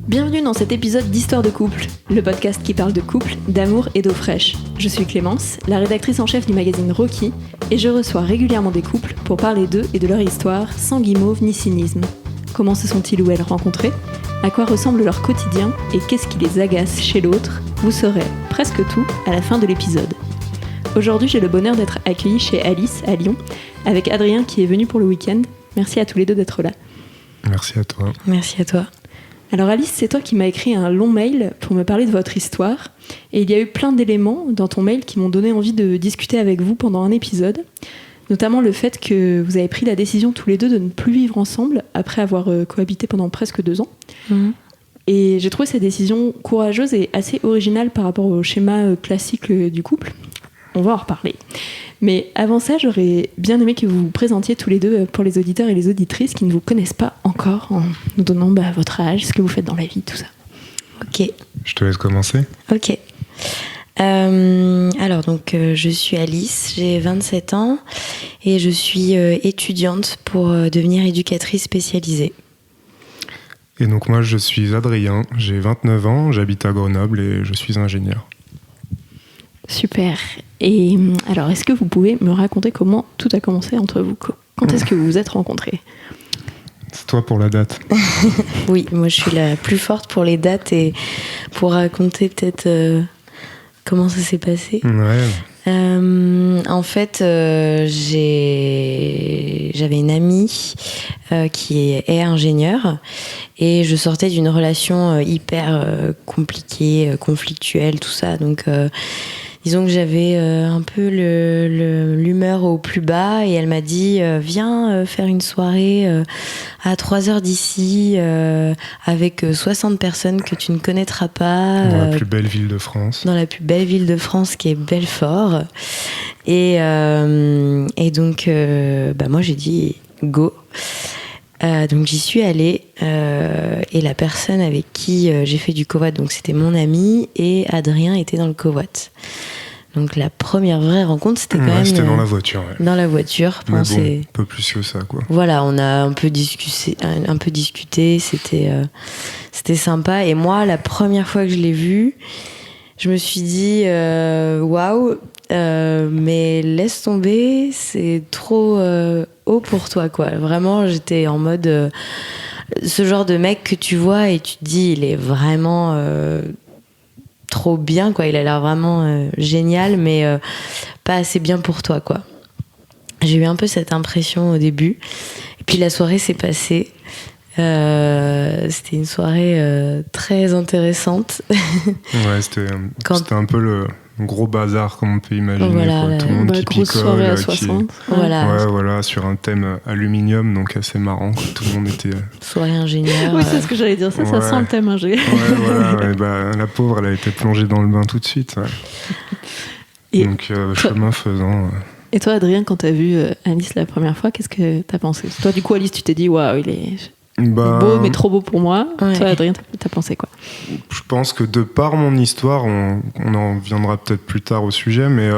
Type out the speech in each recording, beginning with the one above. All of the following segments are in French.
Bienvenue dans cet épisode d'Histoire de couple, le podcast qui parle de couple, d'amour et d'eau fraîche. Je suis Clémence, la rédactrice en chef du magazine Rocky, et je reçois régulièrement des couples pour parler d'eux et de leur histoire, sans guimauve ni cynisme. Comment se sont-ils ou elles rencontrés ? À quoi ressemble leur quotidien et qu'est-ce qui les agace chez l'autre ? Vous saurez presque tout à la fin de l'épisode. Aujourd'hui, j'ai le bonheur d'être accueillie chez Alice à Lyon, avec Adrien qui est venu pour le week-end. Merci à tous les deux d'être là. Merci à toi. Merci à toi. Alors Alice, c'est toi qui m'as écrit un long mail pour me parler de votre histoire. Et il y a eu plein d'éléments dans ton mail qui m'ont donné envie de discuter avec vous pendant un épisode. Notamment le fait que vous avez pris la décision tous les deux de ne plus vivre ensemble après avoir cohabité pendant presque 2 ans. Mmh. Et j'ai trouvé cette décision courageuse et assez originale par rapport au schéma classique du couple. On va en reparler. Mais avant ça, j'aurais bien aimé que vous vous présentiez tous les deux pour les auditeurs et les auditrices qui ne vous connaissent pas encore, en nous donnant votre âge, ce que vous faites dans la vie, tout ça. Ok. Je te laisse commencer. Ok. Alors, donc, je suis Alice, j'ai 27 ans et je suis étudiante pour devenir éducatrice spécialisée. Et donc moi, je suis Adrien, j'ai 29 ans, j'habite à Grenoble et je suis ingénieur. Super. Et alors, est-ce que vous pouvez me raconter comment tout a commencé entre vous ? Quand est-ce que vous vous êtes rencontrés ? C'est toi pour la date. Oui, moi je suis la plus forte pour les dates et pour raconter peut-être comment ça s'est passé. Ouais. En fait, j'avais une amie qui est ingénieure et je sortais d'une relation hyper compliquée, conflictuelle, tout ça. Donc, disons que j'avais un peu l'humeur au plus bas et elle m'a dit viens faire une soirée à 3h d'ici avec 60 personnes que tu ne connaîtras pas. Dans la plus belle ville de France. Dans la plus belle ville de France qui est Belfort. Et donc moi j'ai dit go. Donc j'y suis allée et la personne avec qui j'ai fait du covoit, donc c'était mon ami et Adrien était dans le covoit. Donc la première vraie rencontre c'était quand même... C'était dans la voiture. Ouais. Dans la voiture. Mais bon, un peu plus que ça quoi. Voilà, on a un peu discuté, c'était sympa. Et moi, la première fois que je l'ai vu, je me suis dit waouh, mais laisse tomber, c'est trop haut pour toi quoi. Vraiment, j'étais en mode ce genre de mec que tu vois et tu te dis il est vraiment trop bien quoi, il a l'air vraiment génial, mais pas assez bien pour toi quoi. J'ai eu un peu cette impression au début, et puis la soirée s'est passée. C'était une soirée très intéressante. Ouais, c'était un peu le gros bazar comme on peut imaginer. Voilà, quoi. Tout le monde qui picole, soirée à 60. Voilà, sur un thème aluminium, donc assez marrant. Tout le monde était... Soirée ingénieur. Oui, c'est ce que j'allais dire, ça sent le thème ingé. La pauvre, elle a été plongée dans le bain tout de suite. Ouais. Et donc, chemin faisant... Et toi, Adrien, quand t'as vu Alice la première fois, qu'est-ce que t'as pensé ? Toi, du coup, Alice, tu t'es dit, waouh, il est beau, mais trop beau pour moi. Ouais. Toi, Adrien, t'as pensé quoi ? Je pense que de par mon histoire, on en viendra peut-être plus tard au sujet, mais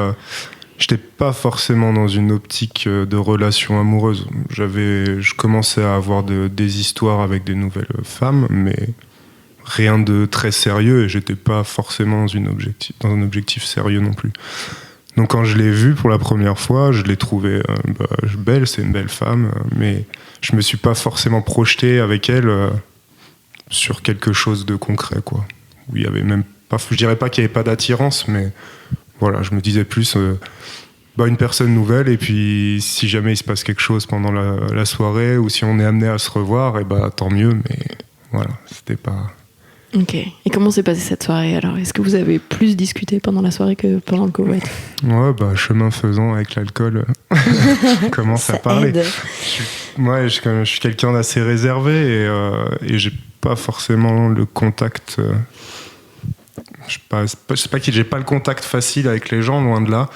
j'étais pas forcément dans une optique de relation amoureuse. Je commençais à avoir des histoires avec des nouvelles femmes, mais rien de très sérieux, et j'étais pas forcément dans un objectif sérieux non plus. Donc quand je l'ai vue pour la première fois, je l'ai trouvée belle, c'est une belle femme, mais je me suis pas forcément projeté avec elle sur quelque chose de concret, quoi. Où il y avait même pas, je dirais pas qu'il y avait pas d'attirance, mais voilà, je me disais plus une personne nouvelle, et puis si jamais il se passe quelque chose pendant la soirée, ou si on est amené à se revoir, tant mieux, mais voilà, c'était pas... Ok. Et comment s'est passée cette soirée alors ? Est-ce que vous avez plus discuté pendant la soirée que pendant le covoit ? Ouais, chemin faisant avec l'alcool, on commence à parler. Je suis quelqu'un d'assez réservé et j'ai pas forcément le contact. Je sais pas que j'ai pas le contact facile avec les gens, loin de là.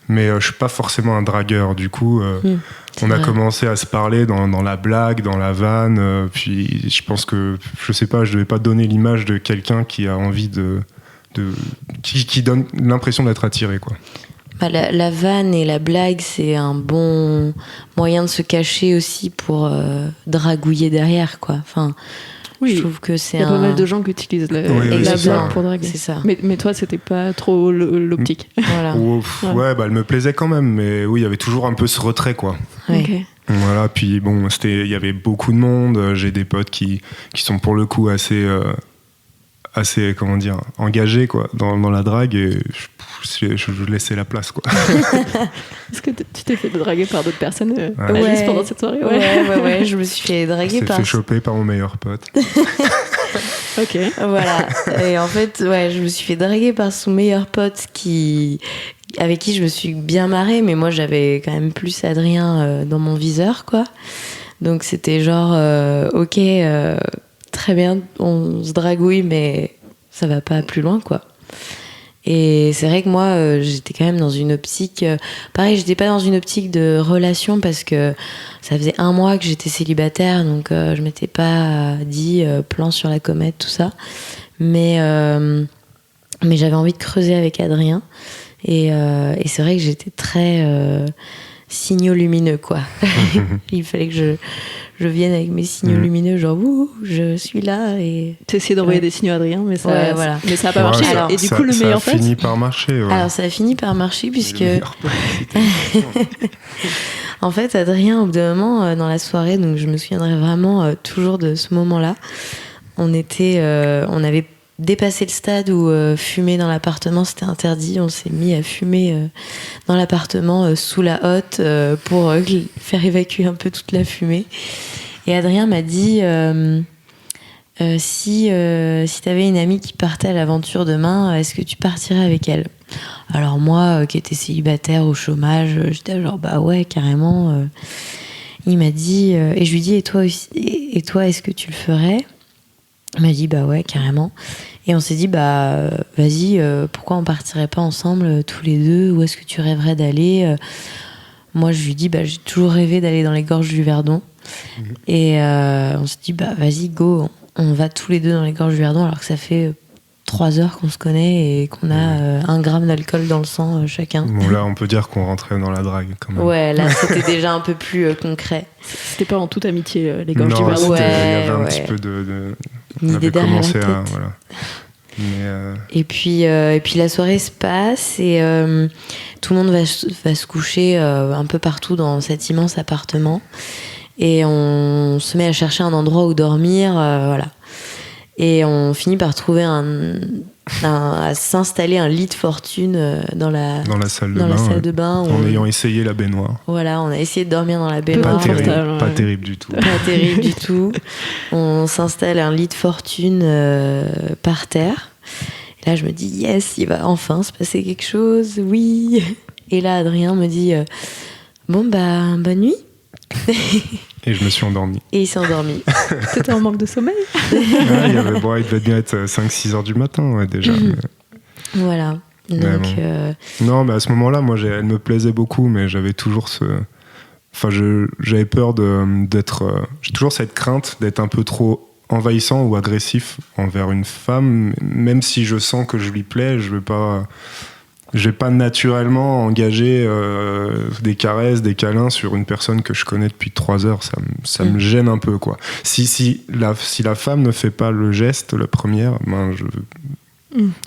Mais je suis pas forcément un dragueur. Du coup, on a commencé à se parler dans la blague, dans la vanne. Puis je pense que, je sais pas, je devais pas donner l'image de quelqu'un qui a envie qui donne l'impression d'être attiré, quoi. La vanne et la blague, c'est un bon moyen de se cacher aussi pour dragouiller derrière, quoi. Enfin, Oui. Je trouve que c'est Il y a pas mal de gens qui utilisent la blague pour draguer. C'est ça. Mais toi, c'était pas trop l'optique. Voilà. Ouais, bah, elle me plaisait quand même, mais oui, il y avait toujours un peu ce retrait, quoi. Ouais. Okay. Voilà, puis bon, il y avait beaucoup de monde. J'ai des potes qui sont pour le coup assez comment dire, engagés, quoi, dans la drague, et je laissais la place, quoi. Est-ce que tu t'es fait draguer par d'autres personnes Alice, pendant cette soirée? Ouais, je me suis fait draguer par... fait choper par mon meilleur pote. Ok. Voilà. Et en fait, je me suis fait draguer par son meilleur pote avec qui je me suis bien marrée, mais moi j'avais quand même plus Adrien dans mon viseur, quoi. Donc c'était genre, ok, très bien, on se dragouille, mais ça va pas plus loin, quoi. Et c'est vrai que moi, j'étais quand même dans une optique... pareil, j'étais pas dans une optique de relation parce que ça faisait 1 mois que j'étais célibataire, donc je m'étais pas dit plan sur la comète, tout ça. Mais j'avais envie de creuser avec Adrien. Et c'est vrai que j'étais très signaux lumineux, quoi. Il fallait que je vienne avec mes signaux lumineux, genre ouh, je suis là. Et t'as essayé d'envoyer des signaux à Adrien, mais ça a pas marché. Alors, et du coup, le meilleur pote, ça a fini par marcher. Ouais. Alors ça a fini par marcher puisque en fait, Adrien, au bout d'un moment dans la soirée, donc je me souviendrai vraiment toujours de ce moment-là. On avait dépassé le stade où fumer dans l'appartement c'était interdit. On s'est mis à fumer dans l'appartement sous la hotte pour faire évacuer un peu toute la fumée. Et Adrien m'a dit si t'avais une amie qui partait à l'aventure demain, est-ce que tu partirais avec elle? Alors moi qui étais célibataire au chômage, j'étais genre bah ouais, carrément. Il m'a dit et je lui dis et toi est-ce que tu le ferais? Il m'a dit bah ouais, carrément. Et on s'est dit bah vas-y, pourquoi on partirait pas ensemble tous les deux? Où est-ce que tu rêverais d'aller? Moi je lui dis bah j'ai toujours rêvé d'aller dans les gorges du Verdon. Et on s'est dit bah vas-y go, on va tous les deux dans les gorges du Verdon alors que ça fait 3 heures qu'on se connaît et qu'on a 1 gramme d'alcool dans le sang chacun. Bon là on peut dire qu'on rentrait dans la drague quand même. Ouais, là c'était déjà un peu plus concret. C'était pas en toute amitié les gorges du Verdon. Verdon. Il y avait un petit peu de une idée derrière la tête. Voilà. Et puis la soirée se passe et tout le monde va se coucher un peu partout dans cet immense appartement et on se met à chercher un endroit où dormir, voilà. Et on finit par trouver à s'installer un lit de fortune dans la salle de bain en ayant essayé la baignoire. Voilà, on a essayé de dormir dans la baignoire. Pas terrible du tout. Pas terrible du tout. On s'installe un lit de fortune par terre. Et là, je me dis, yes, il va enfin se passer quelque chose, oui. Et là, Adrien me dit, bon, bah, bonne nuit. Et je me suis endormi. Et il s'est endormi. T'étais en manque de sommeil? Il devait bien être 5-6 heures du matin, déjà. Mais... Voilà. Donc, non, mais à ce moment-là, moi, elle me plaisait beaucoup, mais j'avais toujours j'avais peur d'être... j'ai toujours cette crainte d'être un peu trop envahissant ou agressif envers une femme, même si je sens que je lui plais, je vais pas naturellement engager des caresses, des câlins sur une personne que je connais depuis 3 heures. Ça me gêne un peu, quoi. Si la femme ne fait pas le geste, la première,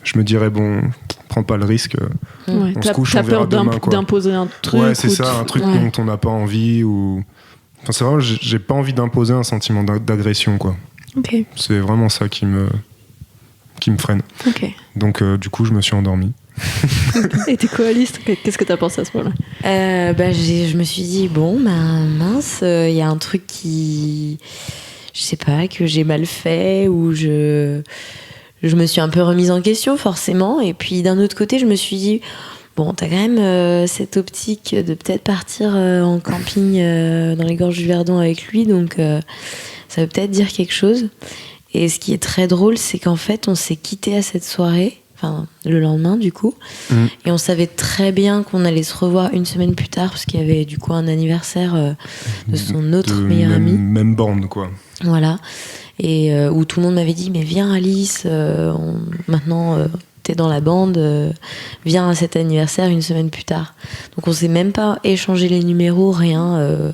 je me dirais, bon, prends pas le risque. Ouais, on se couche, on verra demain, quoi. D'imposer un truc. Ouais, c'est ça, un truc dont on n'a pas envie. Enfin, c'est vraiment, j'ai pas envie d'imposer un sentiment d'agression, quoi. Okay. C'est vraiment ça qui me freine. Okay. Donc, du coup, je me suis endormi. Et t'es quoi, Alice? Qu'est-ce que t'as pensé à ce moment-là? Je me suis dit, bon, mince, il y a un truc qui... Je sais pas, que j'ai mal fait, ou je me suis un peu remise en question, forcément. Et puis, d'un autre côté, je me suis dit, bon, t'as quand même cette optique de peut-être partir en camping dans les gorges du Verdon avec lui, donc ça veut peut-être dire quelque chose. Et ce qui est très drôle, c'est qu'en fait, on s'est quitté à cette soirée, enfin le lendemain du coup, et on savait très bien qu'on allait se revoir 1 semaine plus tard parce qu'il y avait du coup un anniversaire de son autre meilleur ami. Même bande, quoi. Voilà, et où tout le monde m'avait dit mais viens Alice, maintenant t'es dans la bande, viens à cet anniversaire 1 semaine plus tard. Donc on s'est même pas échangé les numéros, rien.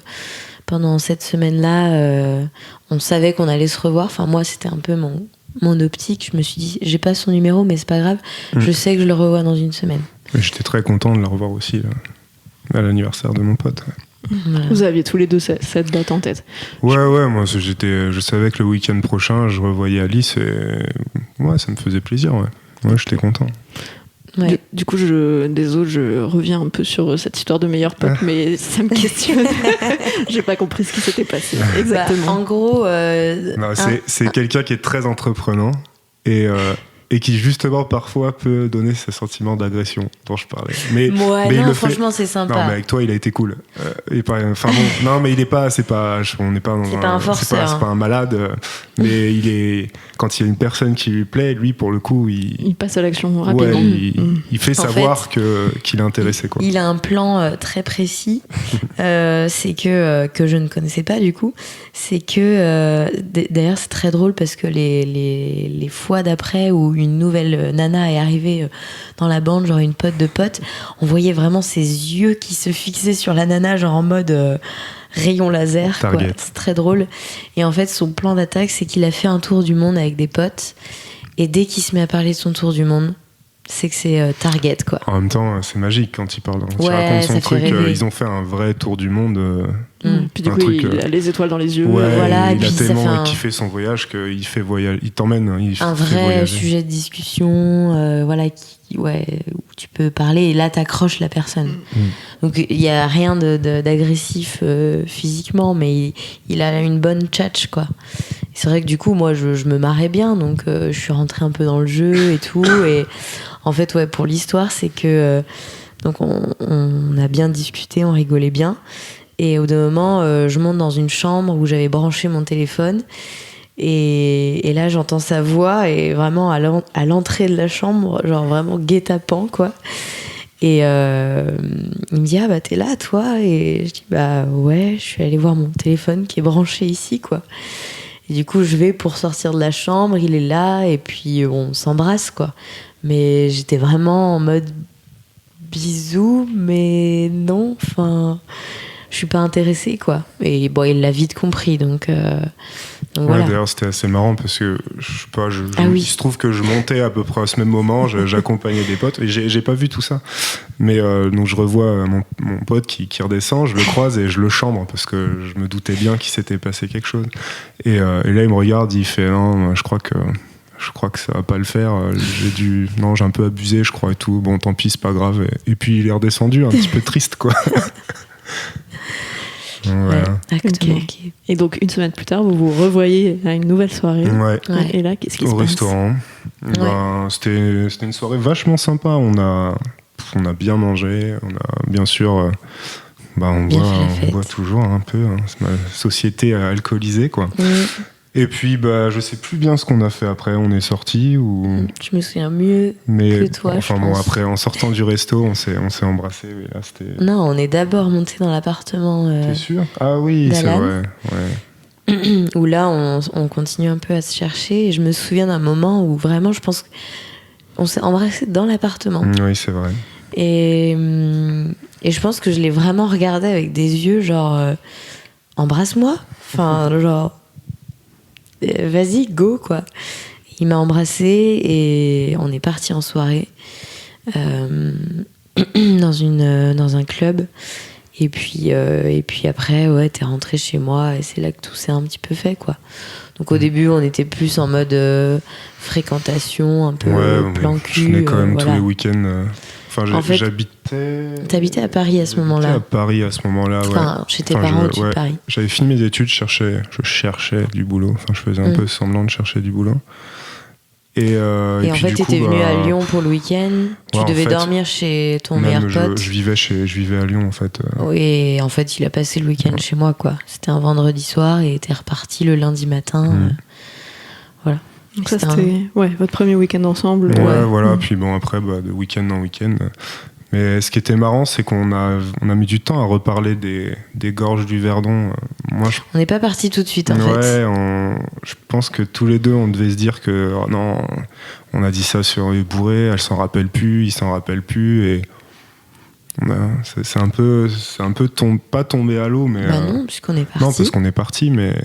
pendant cette semaine-là, on savait qu'on allait se revoir. Enfin, moi, c'était un peu mon optique. Je me suis dit, j'ai pas son numéro, mais c'est pas grave. Je sais que je le revois dans une semaine. Et j'étais très content de la revoir aussi à l'anniversaire de mon pote. Voilà. Vous aviez tous les deux cette date en tête. Ouais, moi je savais que le week-end prochain je revoyais Alice et ouais, ça me faisait plaisir, ouais, j'étais content. Ouais. Du coup, je reviens un peu sur cette histoire de meilleur pote, mais ça me questionne. J'ai pas compris ce qui s'était passé. Exactement. En gros, Non, c'est quelqu'un qui est très entreprenant et qui justement parfois peut donner ce sentiment d'agression dont je parlais. Mais il non, le franchement, c'est sympa. Non, mais avec toi, il a été cool. Enfin bon, non, mais il est pas, on n'est pas dans c'est pas un forceur. C'est pas un malade. Mais il est, quand il y a une personne qui lui plaît, lui pour le coup, il passe à l'action rapidement. Ouais, il fait savoir qu'il est intéressé, quoi. Il a un plan très précis. C'est que je ne connaissais pas du coup. C'est que d'ailleurs c'est très drôle parce que les fois d'après où une nouvelle nana est arrivée dans la bande, genre une pote de pote, on voyait vraiment ses yeux qui se fixaient sur la nana, genre en mode rayon laser, quoi. C'est très drôle. Et en fait, son plan d'attaque, c'est qu'il a fait un tour du monde avec des potes, et dès qu'il se met à parler de son tour du monde, c'est que c'est target, quoi. En même temps, c'est magique quand il parle. Quand il Ouais, raconte son ça truc, fait rêver. ils ont fait un vrai tour du monde. Puis du un coup, truc, il a les étoiles dans les yeux. Ouais, voilà, et il puis a ça tellement fait kiffé son voyage qu'il fait voyage, il t'emmène, il un fait vrai voyager. sujet de discussion, voilà, où tu peux parler et là t'accroches la personne. Donc il y a rien d'agressif physiquement, mais il a une bonne tchatch, quoi. Et c'est vrai que du coup, moi, je me marrais bien, donc je suis rentrée un peu dans le jeu et tout. Et en fait, ouais, pour l'histoire, c'est que donc on a bien discuté, on rigolait bien. Et au bout d'un moment, je monte dans une chambre où j'avais branché mon téléphone. Et là, j'entends sa voix, et vraiment à l'entrée de la chambre, genre vraiment guet-apens, quoi. Et il me dit, ah bah t'es là, toi? Et je dis, bah ouais, je suis allée voir mon téléphone qui est branché ici, quoi. Et du coup, je vais pour sortir de la chambre, il est là, et puis on s'embrasse, quoi. Mais j'étais vraiment en mode bisous, mais non, enfin, je suis pas intéressée, quoi. Et bon, il l'a vite compris, donc voilà. D'ailleurs, c'était assez marrant parce que je sais pas, oui. il se trouve que je montais à peu près à ce même moment, j'accompagnais des potes et j'ai pas vu tout ça. Mais donc je revois mon pote qui redescend, je le croise et je le chambre parce que je me doutais bien qu'il s'était passé quelque chose. Et là, il me regarde, il fait non, je crois que ça va pas le faire. J'ai un peu abusé, je crois, et tout. Bon, tant pis, c'est pas grave. Et puis il est redescendu, un petit peu triste, quoi. Voilà. Okay. Et donc, une semaine plus tard, vous vous revoyez à une nouvelle soirée. Ouais. Et là, qu'est-ce qui se passe? Au restaurant. Ben, c'était une soirée vachement sympa. On a bien mangé. On a bien sûr. On boit toujours un peu. C'est ma société alcoolisée, quoi. Et puis, je sais plus bien ce qu'on a fait après. On est sortis ou. Je me souviens mieux que toi. Enfin bon, après, en sortant du resto, on s'est embrassés. Oui, là, c'était. Non, on est d'abord monté dans l'appartement. T'es sûr? Ah oui, c'est vrai. Ouais. Où là, on continue un peu à se chercher. Et je me souviens d'un moment où vraiment, je pense qu'on s'est embrassés dans l'appartement. Oui, c'est vrai. Et je pense que je l'ai vraiment regardé avec des yeux genre embrasse-moi. Enfin, genre. Vas-y, go, quoi. Il m'a embrassée et on est parti en soirée dans un club. Et puis après, ouais, t'es rentré chez moi et c'est là que tout s'est un petit peu fait, quoi. Donc au début, on était plus en mode fréquentation, un peu plan cul. Je venais quand même tous les week-ends. En fait, t'habitais à Paris à ce moment-là. J'habitais à Paris à ce moment-là, ouais. Enfin, chez tes parents au-dessus de Paris. J'avais fini mes études, je cherchais du boulot. Enfin, je faisais un peu semblant de chercher du boulot. Et en fait, t'étais venu à Lyon pour le week-end. Tu devais dormir chez ton meilleur pote. Je vivais à Lyon, en fait. Oui, et en fait, il a passé le week-end chez moi, quoi. C'était un vendredi soir et t'es reparti le lundi matin. Voilà. Donc ça, c'était votre premier week-end ensemble. Ouais, voilà. Puis bon, après, de week-end en week-end. Mais ce qui était marrant, c'est qu'on a mis du temps à reparler des gorges du Verdon. On n'est pas parti tout de suite, en fait. Ouais, je pense que tous les deux, on devait se dire que non, on a dit ça sur les bourrés, elle s'en rappelle plus, il s'en rappelle plus. C'est un peu pas tombé à l'eau, mais... Non, puisqu'on est parti. Non, parce qu'on est parti, mais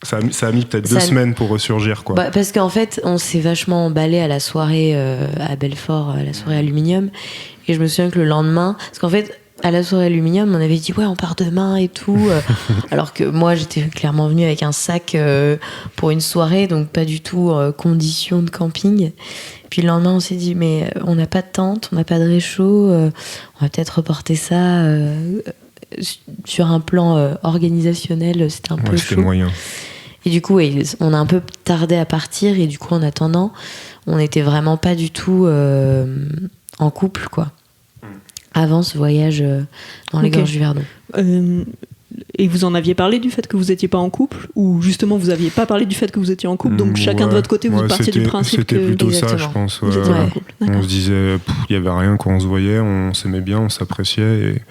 ça a mis peut-être 2 semaines pour ressurgir, quoi. Parce qu'en fait, on s'est vachement emballé à la soirée à Belfort, à la soirée Aluminium. Et je me souviens que le lendemain... Parce qu'en fait, à la soirée Aluminium, on avait dit « Ouais, on part demain et tout. » Alors que moi, j'étais clairement venue avec un sac pour une soirée, donc pas du tout condition de camping. Puis le lendemain, on s'est dit « Mais on n'a pas de tente, on n'a pas de réchaud. On va peut-être reporter ça... sur un plan organisationnel, c'était un peu chaud. C'était moyen. Et du coup, on a un peu tardé à partir. Et du coup, en attendant, on n'était vraiment pas du tout en couple, quoi. Avant ce voyage dans les gorges du Verdon. Et vous en aviez parlé du fait que vous n'étiez pas en couple, ou justement vous n'aviez pas parlé du fait que vous étiez en couple, donc chacun de votre côté vous partiez du principe c'était que plutôt Exactement. ça, je pense. vous étiez pas en couple. On se disait, il y avait rien quand on se voyait, on s'aimait bien, on s'appréciait,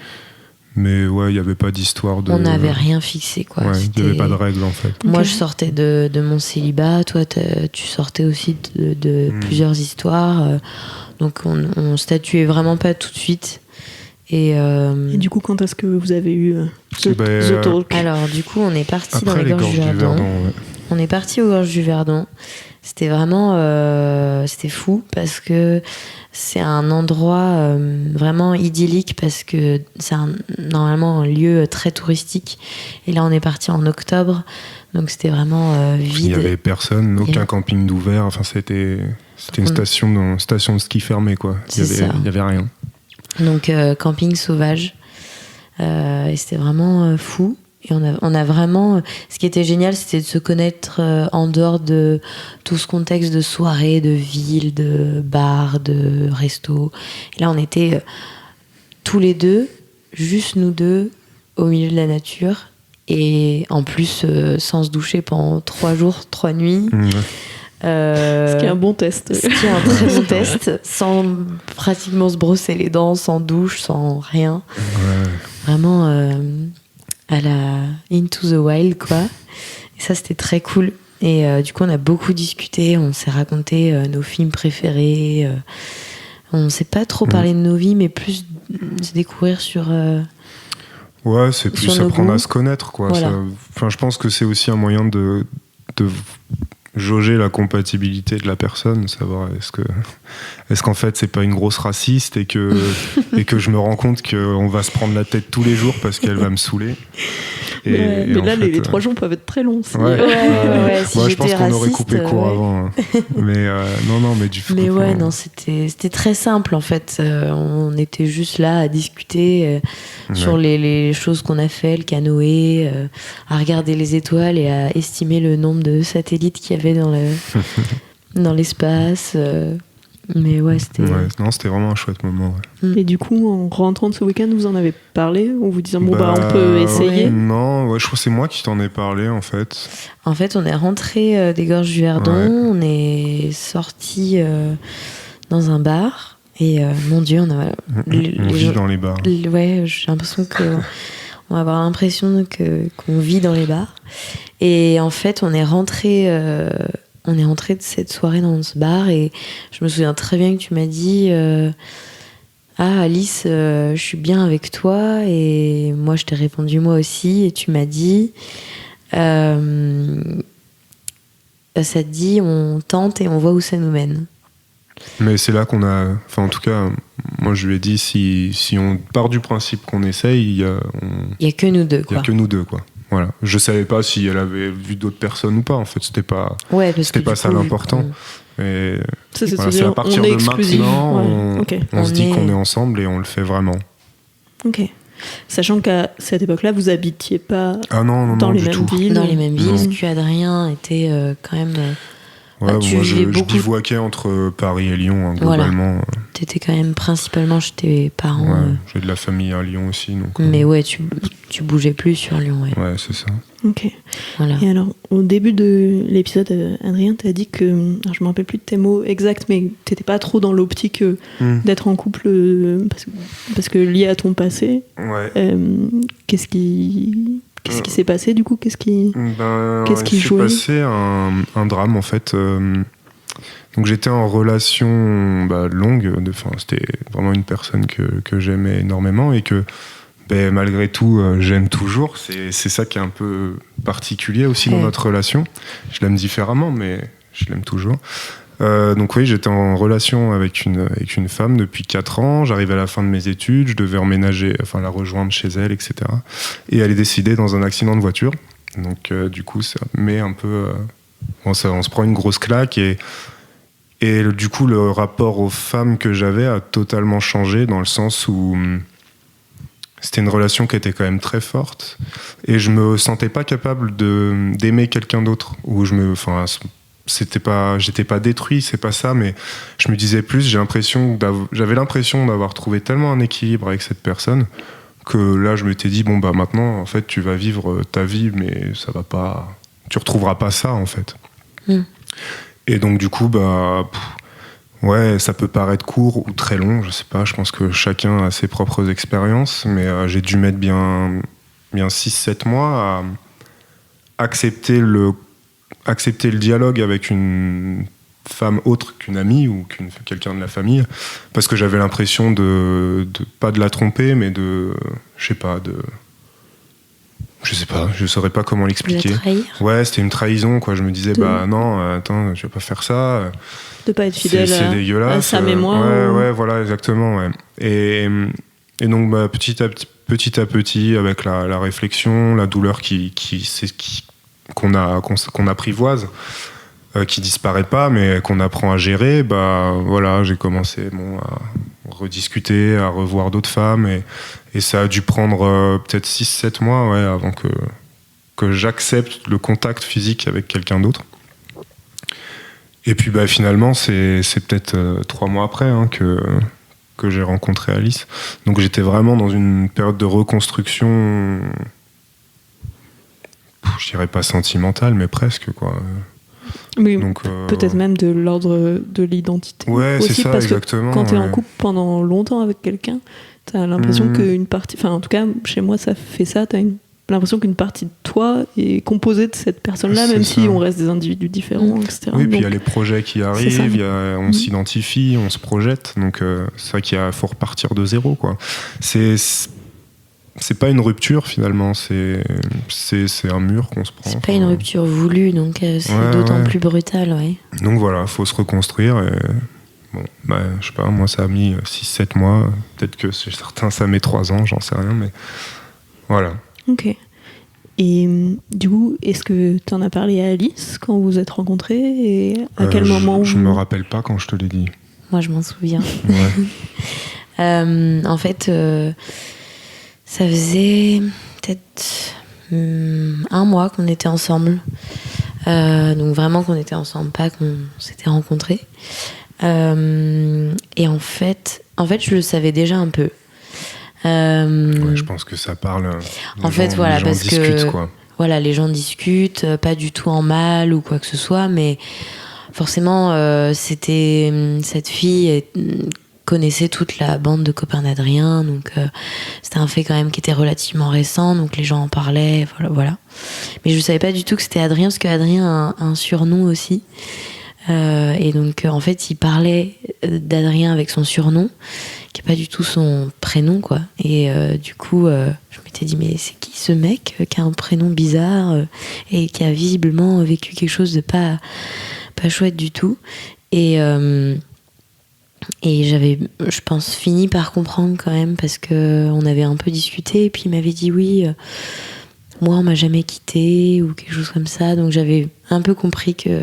mais ouais, il n'y avait pas d'histoire de... On n'avait rien fixé, quoi. Ouais, il n'y avait pas de règles, en fait. Moi, je sortais de mon célibat, toi, tu sortais aussi de plusieurs histoires, donc on statuait vraiment pas tout de suite. Et du coup, quand est-ce que vous avez eu The Talk? Alors, du coup, on est parti dans Après les gorges du Verdon. ouais. On est parti aux gorges du Verdon. C'était vraiment c'était fou parce que c'est un endroit vraiment idyllique parce que c'est normalement un lieu très touristique. Et là, on est parti en octobre, donc c'était vraiment vide. Il n'y avait personne, aucun camping d'ouvert. Enfin, c'était une station de ski fermée, quoi. Il n'y avait rien. Donc camping sauvage, et c'était vraiment fou. Et on a vraiment... Ce qui était génial, c'était de se connaître en dehors de tout ce contexte de soirée, de ville, de bar, de resto. Et là, on était tous les deux, juste nous deux, au milieu de la nature. Et en plus, sans se doucher pendant 3 jours, 3 nuits. Ce qui est un bon test. Ce qui est un très bon test, sans pratiquement se brosser les dents, sans douche, sans rien. Ouais. Vraiment à la Into the Wild, quoi. Et ça, c'était très cool. Et du coup, on a beaucoup discuté, on s'est raconté nos films préférés. On ne s'est pas trop parlé de nos vies, mais plus se découvrir sur... Ouais, c'est plus apprendre à se connaître, quoi. Voilà. Je pense que c'est aussi un moyen de jauger la compatibilité de la personne, savoir est-ce qu'en fait c'est pas une grosse raciste et que je me rends compte qu'on va se prendre la tête tous les jours parce qu'elle va me saouler. Mais là, les 3 jours peuvent être très longs. Ouais, si moi, je j'étais pense qu'on aurait raciste, coupé court avant. Mais non, mais du coup. Mais ouais, non, c'était très simple en fait. On était juste là à discuter sur les choses qu'on a fait, le canoë, à regarder les étoiles et à estimer le nombre de satellites qu'il y avait dans l'espace. Mais ouais, c'était... Ouais, non, c'était vraiment un chouette moment. Ouais. Et du coup, en rentrant de ce week-end, vous en avez parlé en vous disant, on peut essayer? Non, ouais, je crois que c'est moi qui t'en ai parlé, en fait. En fait, on est rentré des gorges du Verdon, on est sorti dans un bar, et mon Dieu, on a... on vit dans les bars. Ouais, j'ai l'impression qu'on va avoir l'impression qu'on vit dans les bars. Et en fait, on est rentré de cette soirée dans ce bar et je me souviens très bien que tu m'as dit ah Alice, je suis bien avec toi, et moi je t'ai répondu moi aussi, et tu m'as dit ça te dit on tente et on voit où ça nous mène. Mais c'est là qu'on a... Enfin, en tout cas, moi, je lui ai dit, si on part du principe qu'on essaye, il y a que nous deux, quoi. Il y a que nous deux, quoi. Voilà. Je savais pas si elle avait vu d'autres personnes ou pas, en fait. C'était pas ça l'important. Mais voilà, c'est à partir de maintenant, on se dit qu'on est ensemble et on le fait vraiment. Ok. Sachant qu'à cette époque-là, vous habitiez pas dans les mêmes villes. Dans les mêmes villes, parce qu'Adrien était quand même... Ouais, moi je bivouaquais entre Paris et Lyon, hein, globalement. Voilà. T'étais quand même principalement chez tes parents. Ouais, j'ai de la famille à Lyon aussi. Donc, mais ouais, tu bougeais plus sur Lyon. Ouais, c'est ça. Ok. Voilà. Et alors, au début de l'épisode, Adrien t'a dit que, alors je me rappelle plus de tes mots exacts, mais t'étais pas trop dans l'optique d'être en couple parce que lié à ton passé. Ouais. Qu'est-ce qui s'est passé du coup? Qu'est-ce qui jouait? Il s'est passé un drame en fait. Donc j'étais en relation longue, c'était vraiment une personne que j'aimais énormément et que malgré tout j'aime toujours. C'est ça qui est un peu particulier aussi dans notre relation. Je l'aime différemment, mais je l'aime toujours. Donc oui, j'étais en relation avec une femme depuis 4 ans. J'arrivais à la fin de mes études, je devais la rejoindre chez elle, etc. Et elle est décédée dans un accident de voiture. Donc du coup, ça met un peu... on se prend une grosse claque et du coup, le rapport aux femmes que j'avais a totalement changé dans le sens où c'était une relation qui était quand même très forte et je me sentais pas capable d'aimer quelqu'un d'autre. J'étais pas détruit, c'est pas ça, mais je me disais plus, j'avais l'impression d'avoir trouvé tellement un équilibre avec cette personne que là, je m'étais dit, maintenant, en fait, tu vas vivre ta vie, mais ça va pas, tu retrouveras pas ça, en fait. Et donc, du coup, ça peut paraître court ou très long, je sais pas, je pense que chacun a ses propres expériences, mais j'ai dû mettre bien 6-7 mois à accepter le dialogue avec une femme autre qu'une amie ou quelqu'un de la famille, parce que j'avais l'impression pas de la tromper, mais je saurais pas comment l'expliquer. Ouais, c'était une trahison, quoi. Je me disais, non, attends, je vais pas faire ça. De pas être fidèle c'est dégueulasse. À sa mémoire. Ouais, voilà, exactement, ouais. Et donc, petit à petit, avec la réflexion, la douleur qu'on apprivoise, qui disparaît pas, mais qu'on apprend à gérer, j'ai commencé à rediscuter, à revoir d'autres femmes, et ça a dû prendre peut-être 6-7 mois avant que j'accepte le contact physique avec quelqu'un d'autre. Et puis finalement, c'est peut-être 3 mois après que j'ai rencontré Alice. Donc j'étais vraiment dans une période de reconstruction, je dirais pas sentimentale, mais presque, quoi. Mais donc, peut-être même de l'ordre de l'identité. Ouais, aussi, c'est ça, parce exactement. Que quand t'es en couple pendant longtemps avec quelqu'un, t'as l'impression qu'une partie... Enfin, en tout cas, chez moi, ça fait ça. T'as l'impression qu'une partie de toi est composée de cette personne-là, même si on reste des individus différents, etc. Oui, puis il y a les projets qui arrivent, on s'identifie, on se projette. Donc, c'est vrai qu'il faut repartir de zéro, quoi. C'est pas une rupture, finalement, c'est un mur qu'on se prend. C'est pas une rupture voulue, donc c'est d'autant plus brutal, ouais. Donc voilà, faut se reconstruire. Et, je sais pas, moi ça a mis 6-7 mois, peut-être que chez certains ça met 3 ans, j'en sais rien, mais voilà. Ok. Et du coup, est-ce que tu en as parlé à Alice quand vous vous êtes rencontrés et à quel moment Je me rappelle pas quand je te l'ai dit. Moi je m'en souviens. Ouais. En fait... ça faisait peut-être 1 mois qu'on était ensemble. Donc vraiment qu'on était ensemble, pas qu'on s'était rencontrés. Et en fait, je le savais déjà un peu. Je pense que ça parle. En fait, voilà, parce que voilà, les gens discutent, pas du tout en mal ou quoi que ce soit, mais forcément, c'était cette fille connaissait toute la bande de copains d'Adrien, donc c'était un fait quand même qui était relativement récent, donc les gens en parlaient, voilà. Mais je savais pas du tout que c'était Adrien, parce qu'Adrien a un surnom aussi, et donc en fait il parlait d'Adrien avec son surnom, qui est pas du tout son prénom, quoi. Et du coup je m'étais dit, mais c'est qui ce mec qui a un prénom bizarre et qui a visiblement vécu quelque chose de pas chouette du tout, et j'avais, je pense, fini par comprendre quand même, parce qu'on avait un peu discuté, et puis il m'avait dit oui, moi on m'a jamais quitté, ou quelque chose comme ça, donc j'avais un peu compris qu'il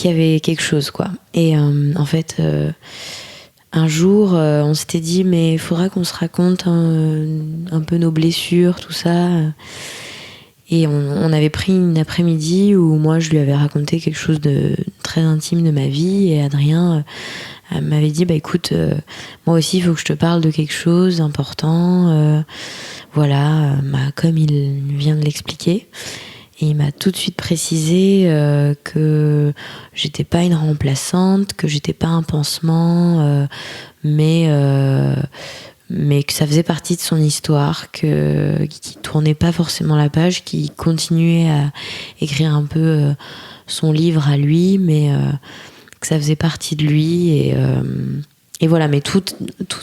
y avait quelque chose, quoi. Et en fait, un jour, on s'était dit, mais il faudra qu'on se raconte un peu nos blessures, tout ça. Et on avait pris une après-midi où moi je lui avais raconté quelque chose de très intime de ma vie, et Adrien m'avait dit, écoute, moi aussi il faut que je te parle de quelque chose d'important, voilà, comme il vient de l'expliquer. Et il m'a tout de suite précisé que j'étais pas une remplaçante, que j'étais pas un pansement, mais mais que ça faisait partie de son histoire, qu'il tournait pas forcément la page, qu'il continuait à écrire un peu son livre à lui, mais que ça faisait partie de lui, et voilà, mais tout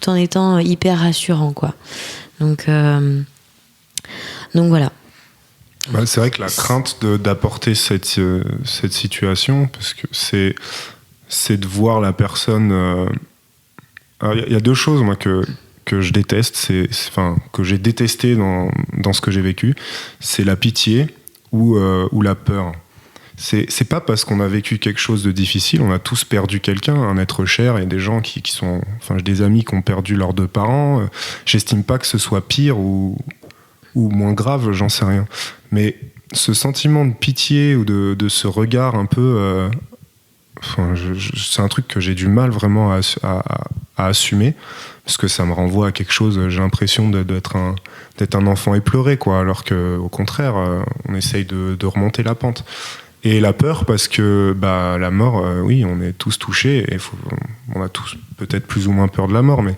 en étant hyper rassurant, quoi. Donc voilà. Bah, c'est vrai que la crainte d'apporter cette situation, parce que c'est de voir la personne. Il y a deux choses, moi, que je déteste, que j'ai détesté dans ce que j'ai vécu, c'est la pitié ou la peur. C'est pas parce qu'on a vécu quelque chose de difficile, on a tous perdu quelqu'un, un être cher, et des gens qui sont... Enfin, j'ai des amis qui ont perdu leurs 2 parents, j'estime pas que ce soit pire ou moins grave, j'en sais rien. Mais ce sentiment de pitié ou de ce regard un peu... c'est un truc que j'ai du mal vraiment à assumer, parce que ça me renvoie à quelque chose, j'ai l'impression d'être un enfant éploré, quoi, alors qu'au contraire, on essaye de remonter la pente. Et la peur, parce que la mort, oui, on est tous touchés, et on a tous peut-être plus ou moins peur de la mort, mais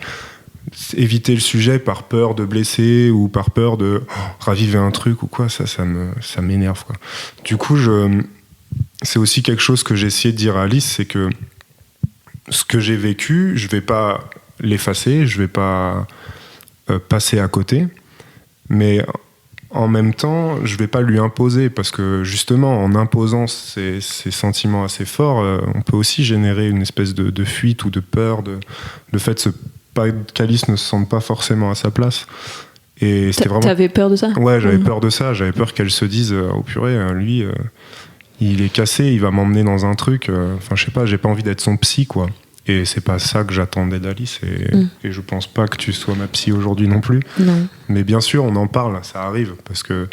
éviter le sujet par peur de blesser ou par peur de raviver un truc ou quoi, ça m'énerve, quoi. Du coup, c'est aussi quelque chose que j'ai essayé de dire à Alice, c'est que ce que j'ai vécu, je vais pas l'effacer, je vais pas passer à côté, mais en même temps, je vais pas lui imposer, parce que justement, en imposant ces sentiments assez forts, on peut aussi générer une espèce de fuite ou de peur, le fait qu'Alice ne se sente pas forcément à sa place. Et c'était vraiment... T'avais peur de ça ? Ouais, j'avais peur de ça, j'avais peur qu'elle se dise oh purée, lui, il est cassé, il va m'emmener dans un truc, enfin je sais pas, j'ai pas envie d'être son psy, quoi. Et c'est pas ça que j'attendais d'Alice, et je pense pas que tu sois ma psy aujourd'hui non plus. Non. Mais bien sûr, on en parle, ça arrive, parce que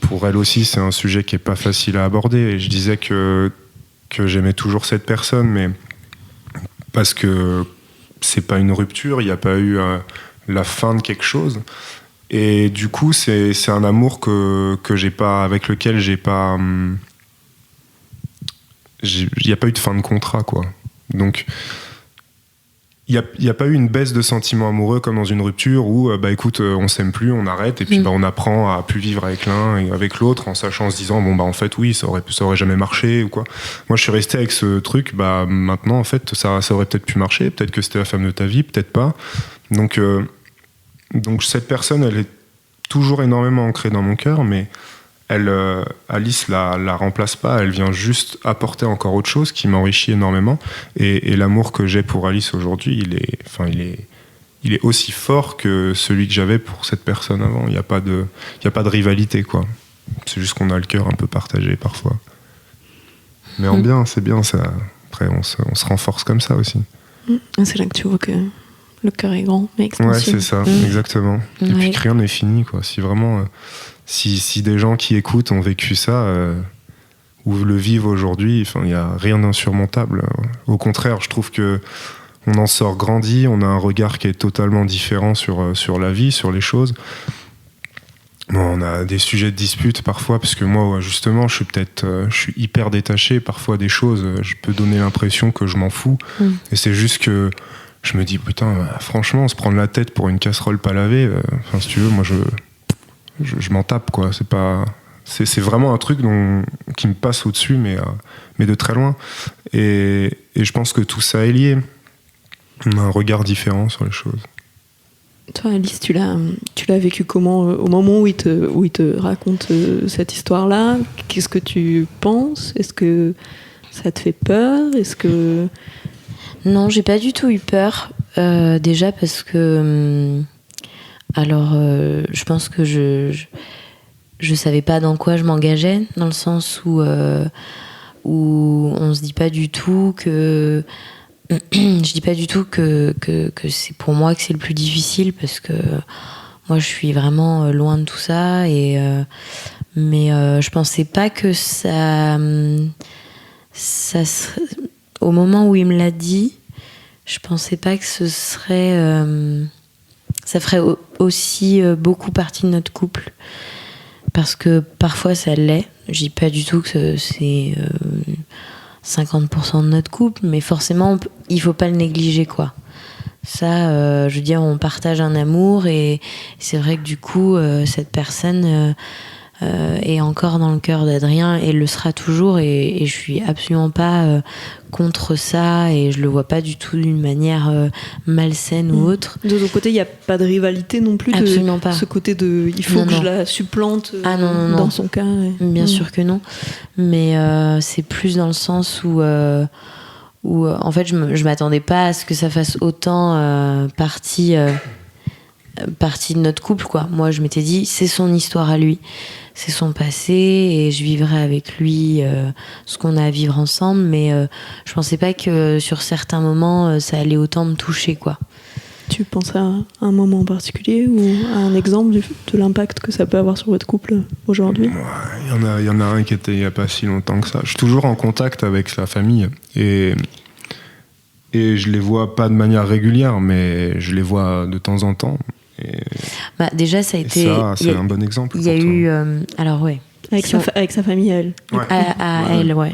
pour elle aussi, c'est un sujet qui est pas facile à aborder. Et je disais que j'aimais toujours cette personne, mais parce que c'est pas une rupture, il n'y a pas eu la fin de quelque chose. Et du coup, c'est un amour que j'ai pas, avec lequel j'ai pas... Il n'y a pas eu de fin de contrat, quoi. Donc, il n'y a pas eu une baisse de sentiments amoureux comme dans une rupture où, écoute, on s'aime plus, on arrête, et puis on apprend à plus vivre avec l'un et avec l'autre, en sachant, en se disant, en fait, oui, ça aurait jamais marché, ou quoi. Moi, je suis resté avec ce truc, maintenant, en fait, ça aurait peut-être pu marcher, peut-être que c'était la femme de ta vie, peut-être pas. Donc cette personne, elle est toujours énormément ancrée dans mon cœur, mais Alice la remplace pas, elle vient juste apporter encore autre chose qui m'enrichit énormément, et l'amour que j'ai pour Alice aujourd'hui, il est aussi fort que celui que j'avais pour cette personne avant. Il y a pas de rivalité, quoi. C'est juste qu'on a le cœur un peu partagé parfois, mais en bien, c'est bien ça. Après on se renforce comme ça aussi. C'est là que tu vois que le cœur est grand mais extensible. Ouais, c'est ça, exactement. Et puis que rien n'est fini, quoi. Si vraiment si des gens qui écoutent ont vécu ça ou le vivent aujourd'hui, il n'y a rien d'insurmontable. Au contraire, je trouve que on en sort grandi, on a un regard qui est totalement différent sur la vie, sur les choses. Bon, on a des sujets de dispute parfois, parce que moi, justement, je suis hyper détaché parfois des choses. Je peux donner l'impression que je m'en fous. Et c'est juste que je me dis, putain, franchement, se prendre la tête pour une casserole pas lavée, si tu veux, moi, je m'en tape, quoi. C'est vraiment un truc qui me passe au-dessus, mais de très loin. Et je pense que tout ça est lié. On a un regard différent sur les choses. Toi, Alice, tu l'as vécu comment au moment où il te raconte cette histoire-là? Qu'est-ce que tu penses? Est-ce que ça te fait peur? Est-ce que... Non, j'ai pas du tout eu peur. Déjà parce que... je pense que je savais pas dans quoi je m'engageais, dans le sens où on se dit pas du tout que... Je dis pas du tout que c'est pour moi que c'est le plus difficile, parce que moi je suis vraiment loin de tout ça, mais je pensais pas que ça serait, au moment où il me l'a dit, je pensais pas que ce serait ça ferait aussi beaucoup partie de notre couple, parce que parfois ça l'est. Je dis pas du tout que c'est 50% de notre couple, mais forcément il faut pas le négliger, quoi. Ça, je veux dire, on partage un amour et c'est vrai que du coup, cette personne est encore dans le cœur d'Adrien et le sera toujours et je suis absolument pas contre ça et je le vois pas du tout d'une manière malsaine ou autre. De ton côté, il n'y a pas de rivalité non plus. Absolument pas. Ce côté de il faut que je la supplante dans son cas. Bien sûr que non. Mais c'est plus dans le sens où en fait, je m'attendais pas à ce que ça fasse autant partie de notre couple, quoi. Moi, je m'étais dit, c'est son histoire à lui, c'est son passé, et je vivrai avec lui ce qu'on a à vivre ensemble, mais je pensais pas que sur certains moments, ça allait autant me toucher, quoi. Tu penses à un moment en particulier ou à un exemple de l'impact que ça peut avoir sur votre couple aujourd'hui ? Il y en a un qui était il n'y a pas si longtemps que ça. Je suis toujours en contact avec sa famille et je les vois pas de manière régulière, mais je les vois de temps en temps. Déjà, ça a été. Ça, c'est un bon exemple. Il y a eu. Alors, ouais. Avec sa famille, elle. Ouais. Elle, ouais.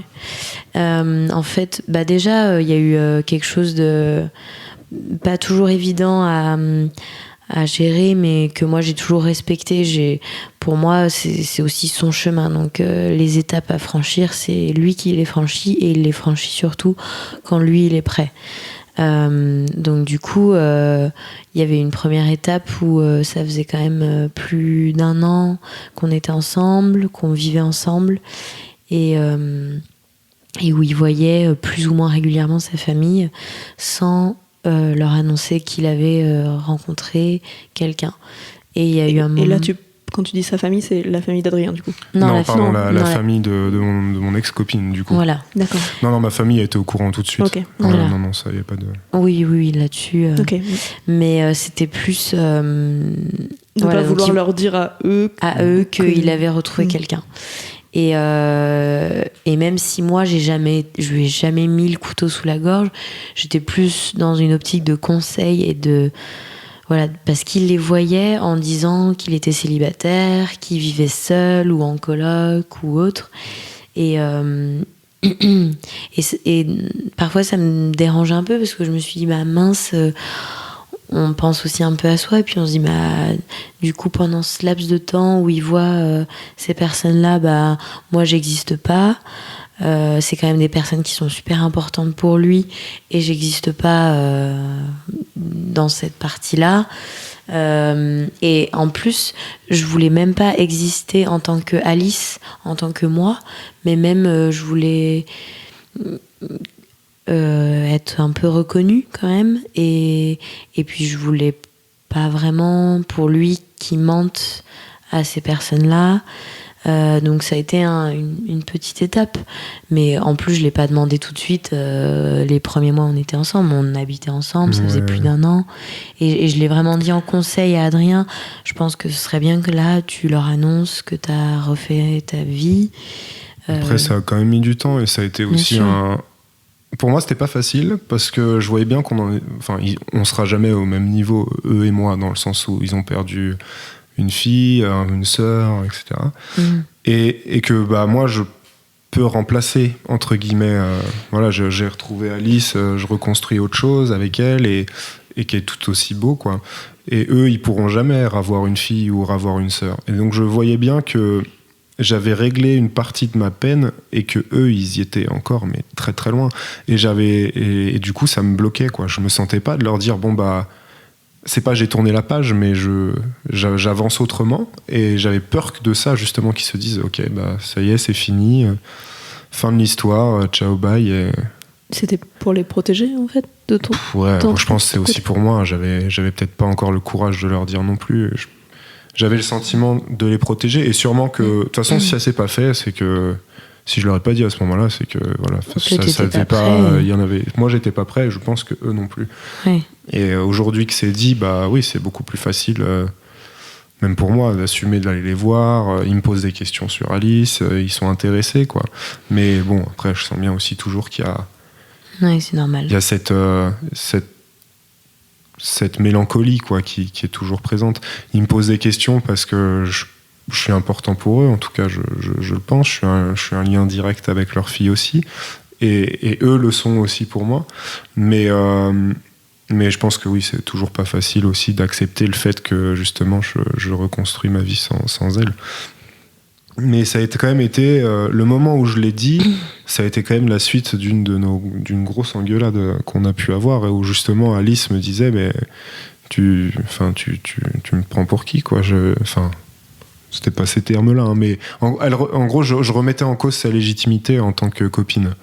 En fait, déjà, il y a eu quelque chose de pas toujours évident à gérer, mais que moi j'ai toujours respecté. Pour moi, c'est aussi son chemin. Donc les étapes à franchir, c'est lui qui les franchit et il les franchit surtout quand lui il est prêt. Donc du coup, il y avait une première étape où ça faisait quand même plus d'1 an qu'on était ensemble, qu'on vivait ensemble et où il voyait plus ou moins régulièrement sa famille sans leur annoncer qu'il avait rencontré quelqu'un. Et il y a eu un moment... Et là, quand tu dis sa famille, c'est la famille d'Adrien, du coup ? La famille de mon ex-copine, du coup. Voilà. D'accord. Non, ma famille a été au courant tout de suite. Ok. Voilà. Non, ça, il n'y a pas de... Oui, là-dessus. Ok. Mais c'était plus... de pas vouloir leur dire à eux qu'il avait retrouvé quelqu'un. Et même si moi je lui ai jamais mis le couteau sous la gorge, j'étais plus dans une optique de conseil et de parce qu'il les voyait en disant qu'il était célibataire, qu'il vivait seul ou en coloc ou autre, et parfois ça me dérange un peu parce que je me suis dit mince. On pense aussi un peu à soi et puis on se dit du coup pendant ce laps de temps où il voit ces personnes-là, moi j'existe pas, c'est quand même des personnes qui sont super importantes pour lui et j'existe pas dans cette partie-là, et en plus je voulais même pas exister en tant que Alice, en tant que moi, mais même je voulais être un peu reconnue quand même et puis je voulais pas vraiment pour lui qu'il mente à ces personnes-là, donc ça a été une petite étape, mais en plus je l'ai pas demandé tout de suite. Les premiers mois on était ensemble, on habitait ensemble, ça faisait plus d'1 an et je l'ai vraiment dit en conseil à Adrien, je pense que ce serait bien que là tu leur annonces que t'as refait ta vie. Après ça a quand même mis du temps et ça a été aussi Pour moi, c'était pas facile parce que je voyais bien on sera jamais au même niveau, eux et moi, dans le sens où ils ont perdu une fille, une sœur, etc. Et que moi, je peux remplacer, entre guillemets. J'ai retrouvé Alice, je reconstruis autre chose avec elle et qui est tout aussi beau, quoi. Et eux, ils pourront jamais avoir une fille ou avoir une sœur. Et donc, je voyais bien que j'avais réglé une partie de ma peine et que eux ils y étaient encore mais très très loin et du coup ça me bloquait, quoi. Je me sentais pas de leur dire c'est pas j'ai tourné la page mais j'avance autrement, et j'avais peur de ça justement, qu'ils se disent ok ça y est c'est fini, fin de l'histoire, ciao bye. Et... C'était pour les protéger en fait de ton... Je pense que c'est aussi pour moi, j'avais peut-être pas encore le courage de leur dire non plus. J'avais le sentiment de les protéger, et sûrement que de toute façon si ça s'est pas fait, c'est que si je leur ai pas dit à ce moment-là, c'est que ça faisait pas, il y en avait, moi j'étais pas prêt, et je pense que eux non plus. Et aujourd'hui que c'est dit, oui, c'est beaucoup plus facile, même pour moi, d'assumer d'aller les voir. Ils me posent des questions sur Alice, ils sont intéressés, quoi. Mais bon, après je sens bien aussi toujours qu'il y a c'est normal. Il y a cette mélancolie, quoi, qui est toujours présente. Ils me posent des questions parce que je suis important pour eux, en tout cas je le pense, je suis un lien direct avec leur fille aussi, et eux le sont aussi pour moi, mais Mais je pense que oui, c'est toujours pas facile aussi d'accepter le fait que justement je reconstruis ma vie sans elle. Mais ça a quand même été le moment où je l'ai dit, ça a été quand même la suite d'une grosse engueulade qu'on a pu avoir, et où justement Alice me disait mais tu me prends pour qui quoi, c'était pas ces termes-là, hein, mais en gros je remettais en cause sa légitimité en tant que copine.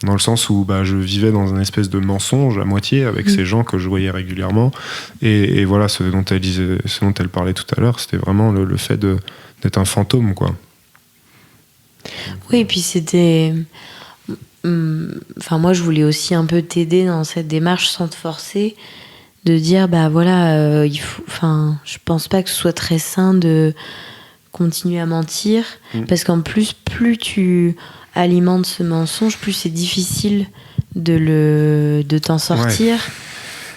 Dans le sens où je vivais dans un espèce de mensonge à moitié avec ces gens que je voyais régulièrement. Et voilà, ce dont elle parlait tout à l'heure, c'était vraiment le fait d'être un fantôme, quoi. Oui, et puis c'était... moi, je voulais aussi un peu t'aider dans cette démarche sans te forcer, de dire, je pense pas que ce soit très sain de continuer à mentir, parce qu'en plus, plus tu alimente ce mensonge, plus c'est difficile de t'en sortir.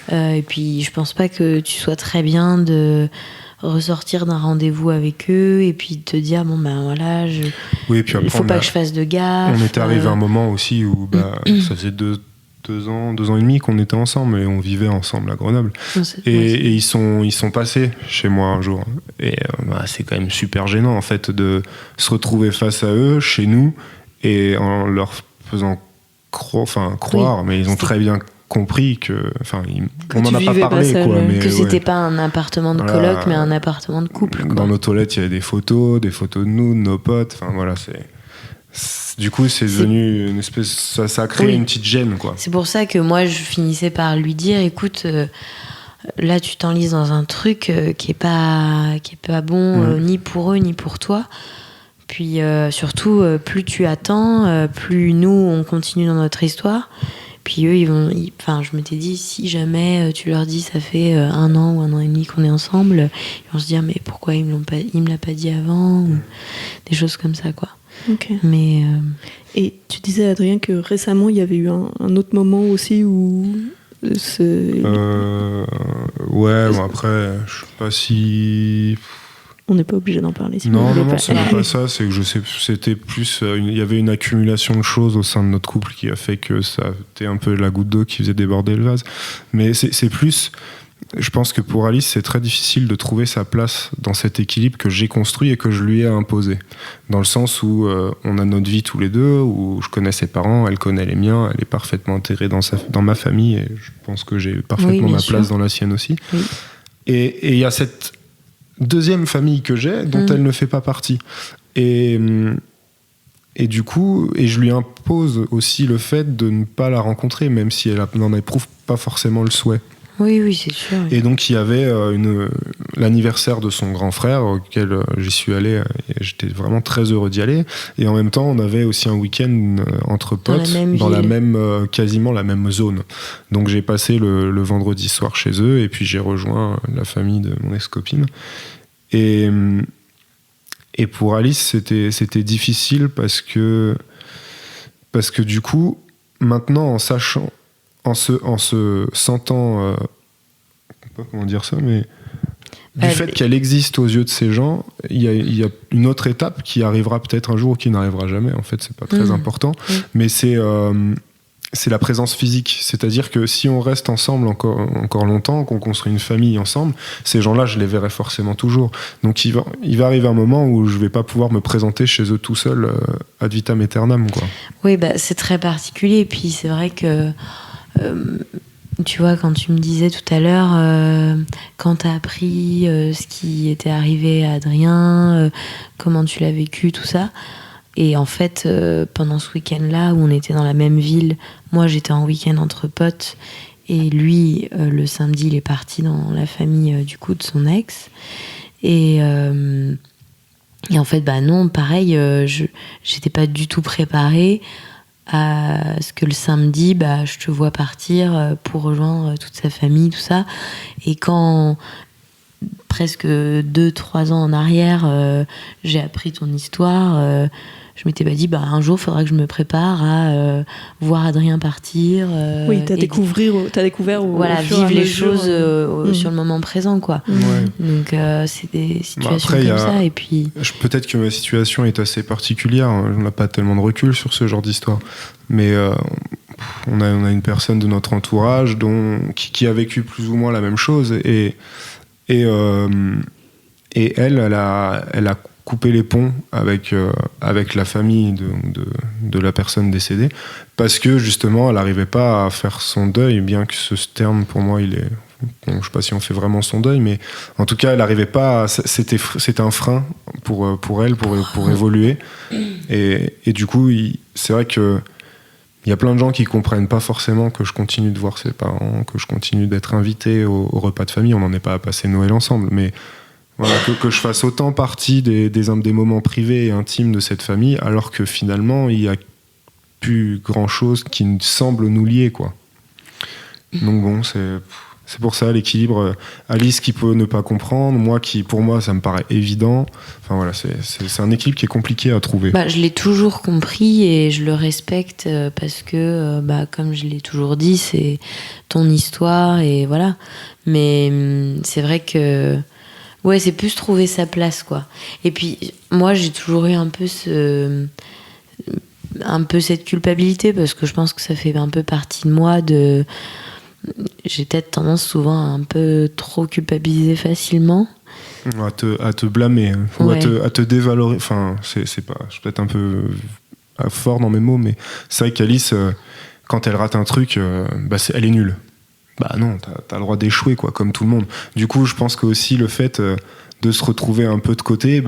Ouais. Et puis je pense pas que tu sois très bien de ressortir d'un rendez-vous avec eux et puis te dire voilà, oui, puis après, il faut pas que je fasse de gaffe. On était arrivé à un moment aussi où ça faisait deux ans et demi qu'on était ensemble et on vivait ensemble à Grenoble. Et ils sont passés chez moi un jour. Et c'est quand même super gênant en fait de se retrouver face à eux, chez nous, et en leur faisant croire, mais ils ont très bien compris que on n'en a pas parlé mais que c'était pas un appartement de coloc mais un appartement de couple quoi. Dans nos toilettes il y avait des photos de nous, de nos potes, du coup c'est devenu une espèce, ça a créé une petite gêne quoi. C'est pour ça que moi je finissais par lui dire écoute, là tu t'enlises dans un truc qui est pas bon ni pour eux ni pour toi. Puis surtout, plus tu attends, plus nous, on continue dans notre histoire. Puis eux, je m'étais dit, si jamais tu leur dis ça fait 1 an ou 1 an et demi qu'on est ensemble, ils vont se dire, mais pourquoi ils me l'a pas dit avant, ou des choses comme ça, quoi. Ok. Mais, Et tu disais, Adrien, que récemment, il y avait eu un autre moment aussi où... après, je sais pas si... On n'est pas obligé d'en parler. Non, ce n'est pas ça. C'est que je sais, c'était plus. Il y avait une accumulation de choses au sein de notre couple qui a fait que ça était un peu la goutte d'eau qui faisait déborder le vase. Mais c'est plus. Je pense que pour Alice, c'est très difficile de trouver sa place dans cet équilibre que j'ai construit et que je lui ai imposé. Dans le sens où on a notre vie tous les deux, où je connais ses parents, elle connaît les miens, elle est parfaitement intégrée dans ma famille et je pense que j'ai parfaitement ma place dans la sienne aussi. Oui. Et il y a cette deuxième famille que j'ai dont elle ne fait pas partie. Et du coup, je lui impose aussi le fait de ne pas la rencontrer, même si elle n'en éprouve pas forcément le souhait. Oui, c'est sûr. Oui. Et donc, il y avait l'anniversaire de son grand frère auquel j'y suis allé et j'étais vraiment très heureux d'y aller. Et en même temps, on avait aussi un week-end entre potes dans quasiment la même zone. Donc, j'ai passé le vendredi soir chez eux et puis j'ai rejoint la famille de mon ex-copine. Et pour Alice, c'était difficile parce que du coup, maintenant, en se sentant, je sais pas comment dire ça, mais du fait qu'elle existe aux yeux de ces gens, il y a une autre étape qui arrivera peut-être un jour ou qui n'arrivera jamais. En fait, c'est pas très important, mais c'est la présence physique. C'est-à-dire que si on reste ensemble encore longtemps, qu'on construit une famille ensemble, ces gens-là, je les verrai forcément toujours. Donc il va arriver un moment où je vais pas pouvoir me présenter chez eux tout seul ad vitam aeternam, quoi. Oui, c'est très particulier. Et puis c'est vrai que tu vois, quand tu me disais tout à l'heure, quand tu as appris ce qui était arrivé à Adrien, comment tu l'as vécu, tout ça. Et en fait, pendant ce week-end-là, où on était dans la même ville, moi j'étais en week-end entre potes, et lui, le samedi, il est parti dans la famille du coup de son ex. Et en fait, non, pareil, j'étais pas du tout préparée à ce que le samedi, je te vois partir pour rejoindre toute sa famille, tout ça. Et quand, presque 2-3 ans en arrière, j'ai appris ton histoire, je m'étais pas dit, un jour, il faudra que je me prépare à voir Adrien partir. Oui, t'as découvert voilà, vivre les choses sur le moment présent, quoi. Ouais. Donc, c'est des situations comme ça. Et puis... Peut-être que ma situation est assez particulière. On n'a pas tellement de recul sur ce genre d'histoire. Mais on a une personne de notre entourage qui a vécu plus ou moins la même chose et elle a coupé les ponts avec la famille de la personne décédée parce que justement elle n'arrivait pas à faire son deuil, bien que ce terme pour moi il est... Bon, je ne sais pas si on fait vraiment son deuil, mais en tout cas elle n'arrivait pas c'était un frein pour elle pour évoluer et du coup c'est vrai que il y a plein de gens qui comprennent pas forcément que je continue de voir ses parents, que je continue d'être invité au repas de famille. On n'en est pas à passer Noël ensemble, mais voilà, que je fasse autant partie des moments privés et intimes de cette famille, alors que finalement, il n'y a plus grand-chose qui semble nous lier, quoi. Donc bon, c'est pour ça l'équilibre. Alice qui peut ne pas comprendre, pour moi, ça me paraît évident. Enfin voilà, c'est un équilibre qui est compliqué à trouver. Je l'ai toujours compris et je le respecte parce que, comme je l'ai toujours dit, c'est ton histoire et voilà. Mais c'est vrai que, ouais, c'est plus trouver sa place, quoi. Et puis, moi, j'ai toujours eu un peu cette culpabilité parce que je pense que ça fait un peu partie de moi j'ai peut-être tendance souvent à un peu trop culpabiliser facilement. À te blâmer, ou ouais. à te dévaloriser. Enfin, je suis peut-être un peu fort dans mes mots, mais c'est vrai qu'Alice, quand elle rate un truc, elle est nulle. Bah non, t'as le droit d'échouer, quoi, comme tout le monde. Du coup, je pense que aussi le fait de se retrouver un peu de côté,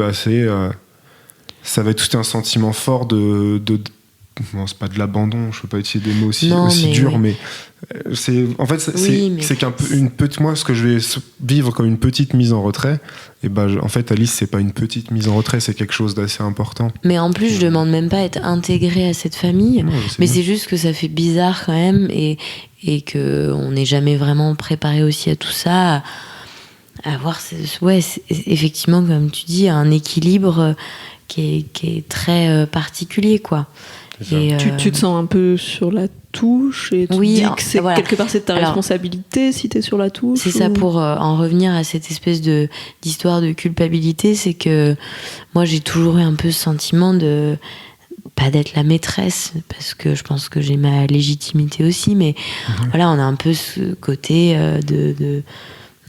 ça va être tout un sentiment fort de bon, c'est pas de l'abandon, je peux pas utiliser des mots aussi durs, mais c'est moi ce que je vais vivre comme une petite mise en retrait, et en fait Alice c'est pas une petite mise en retrait, c'est quelque chose d'assez important. Mais en plus je demande même pas à être intégrée à cette famille, c'est juste que ça fait bizarre quand même et que on n'est jamais vraiment préparé aussi à tout ça, à voir effectivement comme tu dis un équilibre qui est très particulier, quoi. Et tu te sens un peu sur la touche et tu te dis que quelque part c'est ta responsabilité si t'es sur la touche. C'est ça, pour en revenir à cette espèce d'histoire de culpabilité, c'est que moi j'ai toujours eu un peu ce sentiment de pas d'être la maîtresse parce que je pense que j'ai ma légitimité aussi, mais voilà, on a un peu ce côté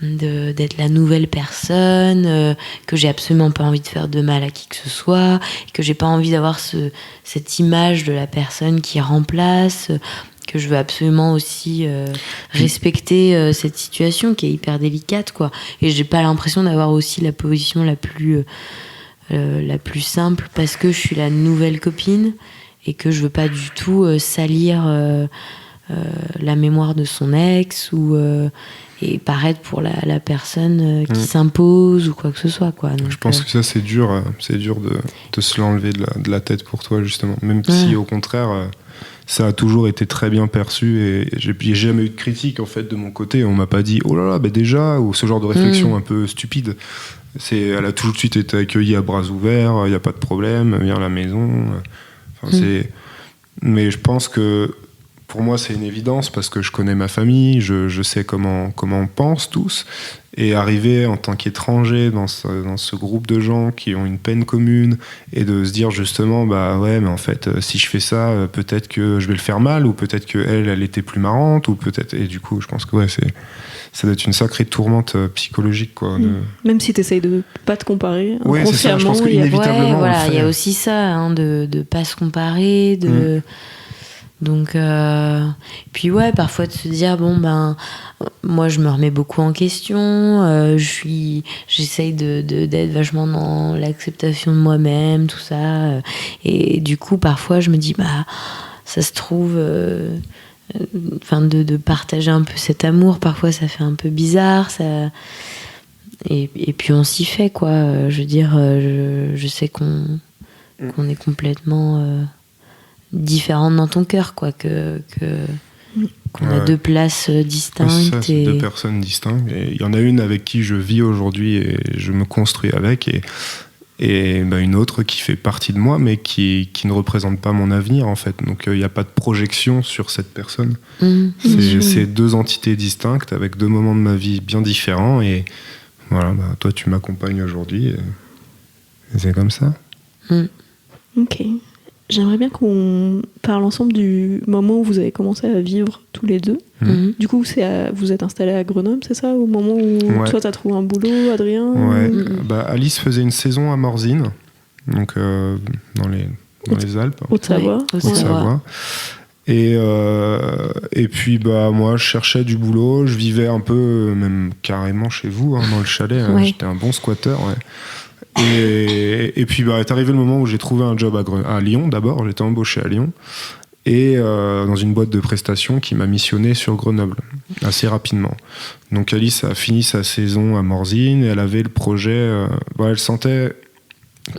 d'être la nouvelle personne, que j'ai absolument pas envie de faire de mal à qui que ce soit, que j'ai pas envie d'avoir cette image de la personne qui remplace, que je veux absolument aussi respecter cette situation qui est hyper délicate, quoi. Et j'ai pas l'impression d'avoir aussi la position la plus simple parce que je suis la nouvelle copine et que je veux pas du tout salir la mémoire de son ex et paraître pour la personne qui s'impose ou quoi que ce soit, quoi. Donc, je pense que ça c'est dur de se l'enlever de la tête pour toi, justement, même si au contraire ça a toujours été très bien perçu et j'ai jamais eu de critique en fait de mon côté. On m'a pas dit oh là là déjà, ou ce genre de réflexion un peu stupide. Elle a tout de suite été accueillie à bras ouverts, il n'y a pas de problème, viens à la maison. Mais je pense que pour moi, c'est une évidence parce que je connais ma famille, je sais comment on pense tous. Et arriver en tant qu'étranger dans ce groupe de gens qui ont une peine commune et de se dire justement, mais en fait, si je fais ça, peut-être que je vais le faire mal, ou peut-être qu'elle était plus marrante, ou peut-être. Et du coup, je pense que ça doit être une sacrée tourmente psychologique, quoi. Même si tu essayes de pas te comparer, ouais, c'est ça, je pense qu'inévitablement. Il y a aussi ça, de pas se comparer, Donc, puis parfois de se dire moi je me remets beaucoup en question, j'essaye d'être vachement dans l'acceptation de moi-même, tout ça, et du coup parfois je me dis ça se trouve, de partager un peu cet amour, parfois ça fait un peu bizarre, ça, et puis on s'y fait, quoi. Je veux dire, je sais qu'on est complètement différente dans ton cœur, quoi, qu'on a deux places distinctes. C'est deux personnes distinctes. Il y en a une avec qui je vis aujourd'hui et je me construis avec, et une autre qui fait partie de moi, mais qui ne représente pas mon avenir, en fait. Donc il n'y a pas de projection sur cette personne. C'est deux entités distinctes avec deux moments de ma vie bien différents, et voilà, toi tu m'accompagnes aujourd'hui, et c'est comme ça. Ok. j'aimerais bien qu'on parle ensemble du moment où vous avez commencé à vivre tous les deux. Du coup, vous êtes installés à Grenoble, c'est ça? Au moment où toi, t'as trouvé un boulot, Adrien? Ouais. Alice faisait une saison à Morzine, donc dans les Alpes. Haute-Savoie. Haute-Savoie. Et puis moi je cherchais du boulot, je vivais un peu même carrément chez vous dans le chalet, j'étais un bon squatteur. Et puis est arrivé le moment où j'ai trouvé un job à Lyon. D'abord j'étais embauché à Lyon et dans une boîte de prestations qui m'a missionné sur Grenoble assez rapidement. Donc Alice a fini sa saison à Morzine et elle avait le projet, elle sentait.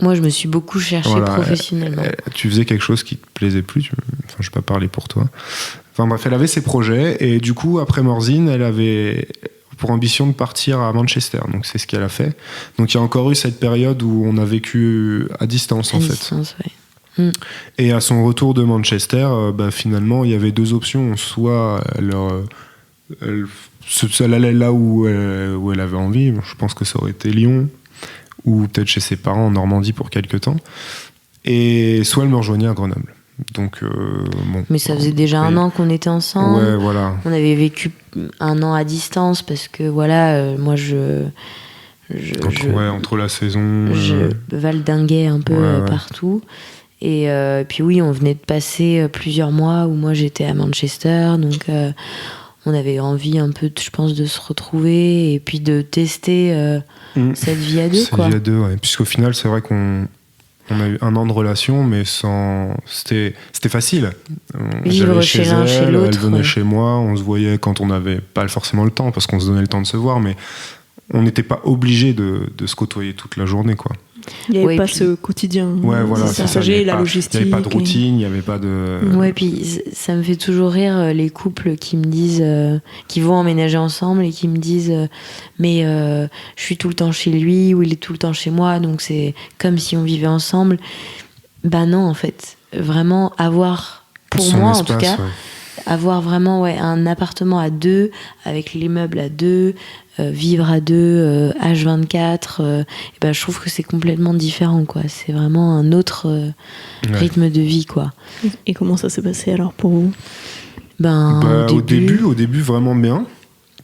Moi, je me suis beaucoup cherchée professionnellement. Tu faisais quelque chose qui te plaisait plus. Je vais pas parler pour toi. Enfin bref, elle avait ses projets et du coup, après Morzine, elle avait pour ambition de partir à Manchester. Donc c'est ce qu'elle a fait. Donc il y a encore eu cette période où on a vécu à distance en fait. Ouais. Et à son retour de Manchester, finalement, il y avait deux options. Soit elle allait là où elle avait envie. Je pense que ça aurait été Lyon, ou peut-être chez ses parents en Normandie pour quelques temps, et soit elle me rejoignait à Grenoble. Donc, mais ça faisait déjà un an qu'on était ensemble. Ouais, voilà. On avait vécu un an à distance parce que moi entre la saison, je valdinguais un peu partout. Et puis oui, on venait de passer plusieurs mois où moi j'étais à Manchester, donc on avait envie un peu, je pense, de se retrouver et puis de tester cette vie à deux. Cette vie à deux, ouais. Puisqu'au final, c'est vrai qu'on a eu un an de relation, mais c'était facile. Vivre chez l'un, chez l'autre. Elle venait chez moi, on se voyait quand on n'avait pas forcément le temps, parce qu'on se donnait le temps de se voir, mais on n'était pas obligé de se côtoyer toute la journée, quoi. Il n'y avait pas ce quotidien. Ouais, voilà, c'est ça. La logistique. Il n'y avait pas de routine, il n'y avait pas de. Ouais, puis ça me fait toujours rire les couples qui me disent, qui vont emménager ensemble et qui me disent, mais je suis tout le temps chez lui ou il est tout le temps chez moi, donc c'est comme si on vivait ensemble. Non, en fait, vraiment avoir, pour moi en tout cas, avoir vraiment un appartement à deux, avec les meubles à deux, vivre à deux, H24, je trouve que c'est complètement différent, quoi. C'est vraiment un autre rythme de vie, quoi. Et comment ça s'est passé alors pour vous? Au début vraiment bien,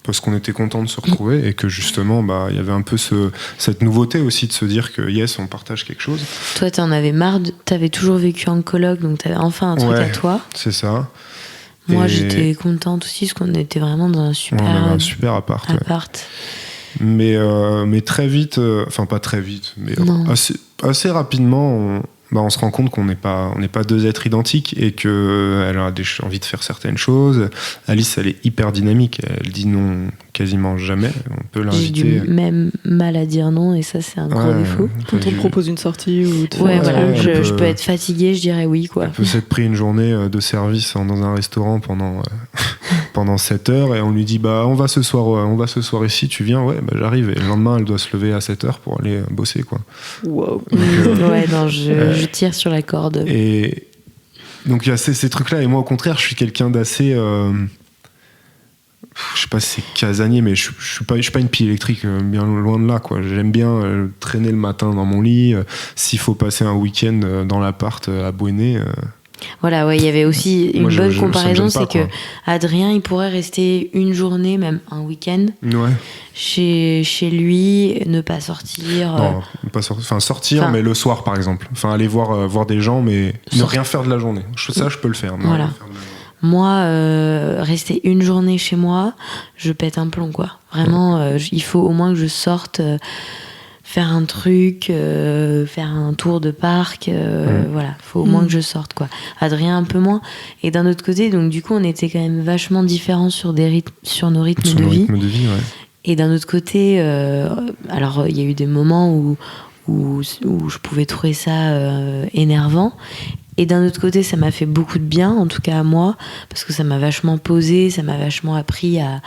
parce qu'on était content de se retrouver et que justement il y avait un peu cette nouveauté aussi de se dire que on partage quelque chose. Toi t'en avais marre, t'avais toujours vécu en coloc, donc t'avais enfin un truc à toi. C'est ça. Moi, j'étais contente aussi parce qu'on était vraiment dans un super appart. Ouais. Mais très vite, enfin pas très vite, mais assez rapidement, on se rend compte qu'on n'est pas deux êtres identiques et qu'elle a envie de faire certaines choses. Alice, elle est hyper dynamique, elle dit non quasiment jamais. On peut l'inviter. J'ai du même mal à dire non et ça, c'est un gros défaut. Quand on te propose une sortie ou je peux être fatiguée, je dirais oui, quoi. Elle peut s'être pris une journée de service dans un restaurant pendant 7 heures et on lui dit on va ce soir ici, tu viens? Ouais, j'arrive. Et le lendemain, elle doit se lever à 7 heures pour aller bosser, quoi. Wow. Donc, je tire sur la corde. Et donc il y a ces trucs-là, et moi au contraire, je suis quelqu'un d'assez. Je sais pas si c'est casanier, mais je suis pas une pile électrique, bien loin de là, quoi. J'aime bien traîner le matin dans mon lit. S'il faut passer un week-end dans l'appart à Bouéné. Voilà, il y avait aussi une bonne comparaison, c'est que Adrien, il pourrait rester une journée, même un week-end, chez lui, ne pas sortir. Non, pas sortir, mais le soir, par exemple. Enfin, aller voir des gens, mais ne rien faire de la journée. Ça, je peux le faire. Voilà. Moi, rester une journée chez moi, je pète un plomb, quoi. Vraiment, il faut au moins que je sorte, faire un truc, faire un tour de parc, voilà. Faut au moins que je sorte, quoi. Adrien, un peu moins. Et d'un autre côté, donc du coup, on était quand même vachement différents sur nos rythmes de vie. Et d'un autre côté, alors il y a eu des moments où je pouvais trouver ça énervant. Et d'un autre côté, ça m'a fait beaucoup de bien, en tout cas à moi, parce que ça m'a vachement posé, ça m'a vachement appris à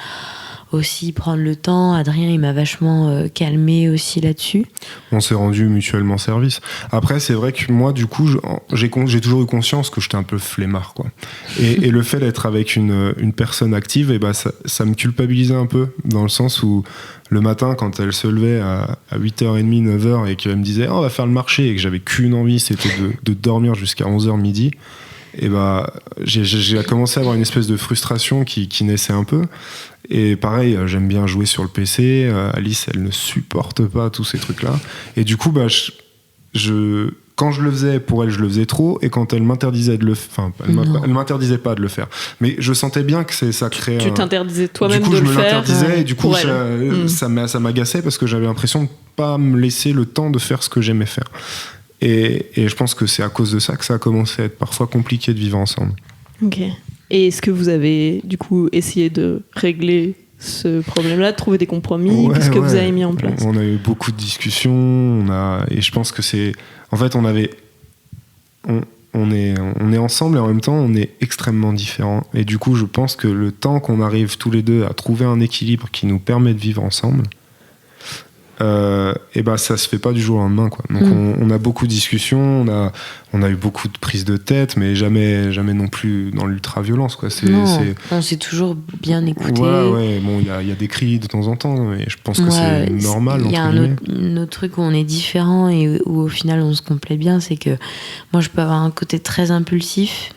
aussi prendre le temps. Adrien, il m'a vachement calmé aussi là-dessus. On s'est rendu mutuellement service. Après, c'est vrai que moi, du coup, j'ai toujours eu conscience que j'étais un peu flemmard, quoi. Et le fait d'être avec une personne active, et ça me culpabilisait un peu, dans le sens où le matin, quand elle se levait à 8h30, 9h, et qu'elle me disait on va faire le marché, et que j'avais qu'une envie, c'était de dormir jusqu'à 11h midi, et j'ai commencé à avoir une espèce de frustration qui naissait un peu. Et pareil, j'aime bien jouer sur le PC. Alice, elle ne supporte pas tous ces trucs-là. Et du coup, quand je le faisais pour elle, je le faisais trop. Et quand elle m'interdisait de le faire, elle m'interdisait pas de le faire. Mais je sentais bien que ça créait. Tu t'interdisais toi-même de le faire. Du coup, je me l'interdisais. Et du coup, elle. ça m'agaçait parce que j'avais l'impression de pas me laisser le temps de faire ce que j'aimais faire. Et je pense que c'est à cause de ça que ça a commencé à être parfois compliqué de vivre ensemble. Ok. Et est-ce que vous avez du coup essayé de régler ce problème-là, de trouver des compromis? Qu'est-ce que vous avez mis en place? On a eu beaucoup de discussions, et je pense que c'est... En fait, on est ensemble et en même temps, on est extrêmement différents. Et du coup, je pense que le temps qu'on arrive tous les deux à trouver un équilibre qui nous permet de vivre ensemble, ça se fait pas du jour au lendemain, quoi. Donc on a beaucoup de discussions, on a eu beaucoup de prises de tête, mais jamais non plus dans l'ultra-violence, quoi. On s'est toujours bien écouté. Ouais, bon, il y a des cris de temps en temps, et je pense que c'est normal. Il y a un autre truc où on est différent et où au final on se complète bien, c'est que moi je peux avoir un côté très impulsif.